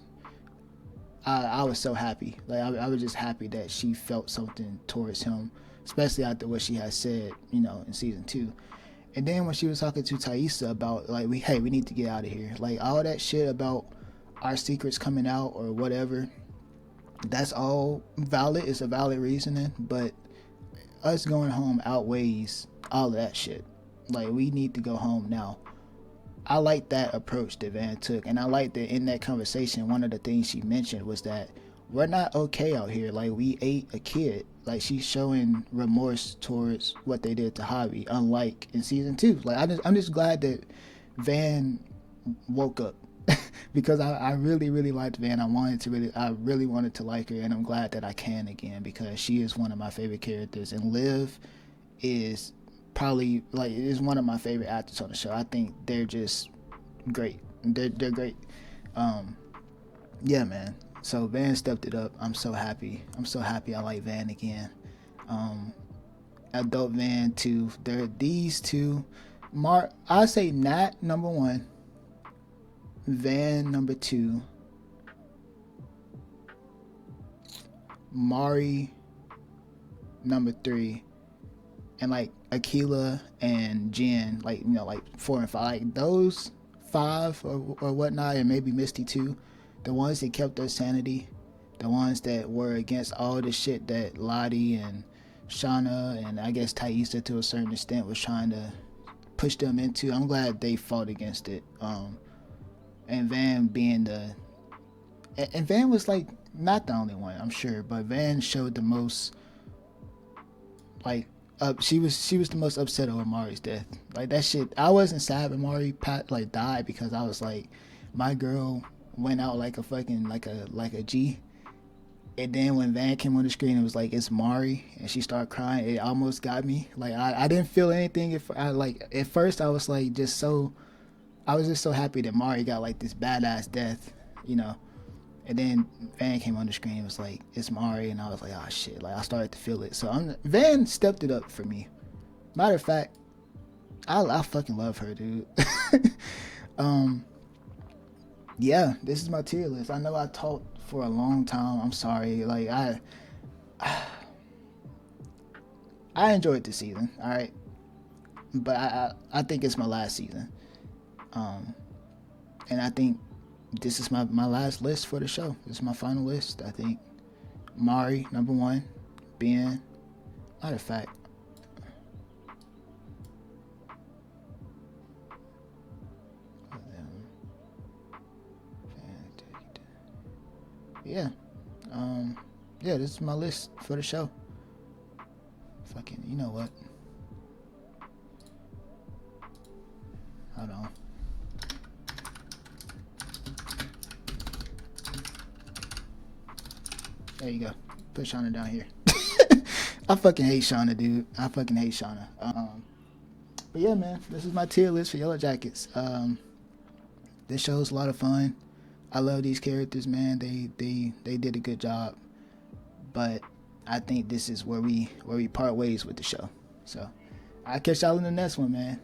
I was so happy. Like, I was just happy that she felt something towards him, especially after what she had said, in season 2. And then when she was talking to Taissa about, like, we need to get out of here, like, all that shit about our secrets coming out or whatever, that's all valid. It's a valid reasoning, but us going home outweighs all of that shit. Like, we need to go home now. I like that approach that Van took, and I like that in that conversation, one of the things she mentioned was that we're not okay out here. Like, we ate a kid. Like, she's showing remorse towards what they did to Javi, unlike in season 2. Like, I'm just glad that Van woke up because I really, really liked Van. I really wanted to like her, and I'm glad that I can again, because she is one of my favorite characters, and Liv is probably, like, is one of my favorite actors on the show. I think they're just great. They're great. Yeah, man. So Van stepped it up. I'm so happy. I like Van again. Adult Van too. There are these two. I say Nat number 1, Van number 2, Mari number 3, and like Akilah and Jen, like, like 4 and 5, like those 5 or whatnot, and maybe Misty too. The ones that kept their sanity, the ones that were against all the shit that Lottie and Shauna and I guess Taissa to a certain extent was trying to push them into. I'm glad they fought against it. And Van being and Van was like not the only one, I'm sure, but Van showed the most, like, she was the most upset over Mari's death. Like, that shit, I wasn't sad when Mari died, because I was like, my girl went out like a fucking like a G. And then when Van came on the screen, it was like, it's Mari, and she started crying. It almost got me. Like, I didn't feel anything. At first I was like, I was just so happy that Mari got like this badass death, And then Van came on the screen, it was like, it's Mari, and I was like, oh shit, like, I started to feel it. So Van stepped it up for me. Matter of fact, I fucking love her, dude. Yeah, this is my tier list. I know I talked for a long time. I'm sorry. Like, I enjoyed the season, all right, but I think it's my last season, and I think this is my last list for the show. This is my final list. I think Mari number 1, Ben. Matter of fact, yeah, yeah, this is my list for the show. Fucking, you know what? Hold on. There you go. Put Shauna down here. I fucking hate Shauna, dude. I fucking hate Shauna. But yeah, man, this is my tier list for Yellowjackets. This show's a lot of fun. I love these characters, man. They did a good job. But I think this is where we part ways with the show. So I'll catch y'all in the next one, man.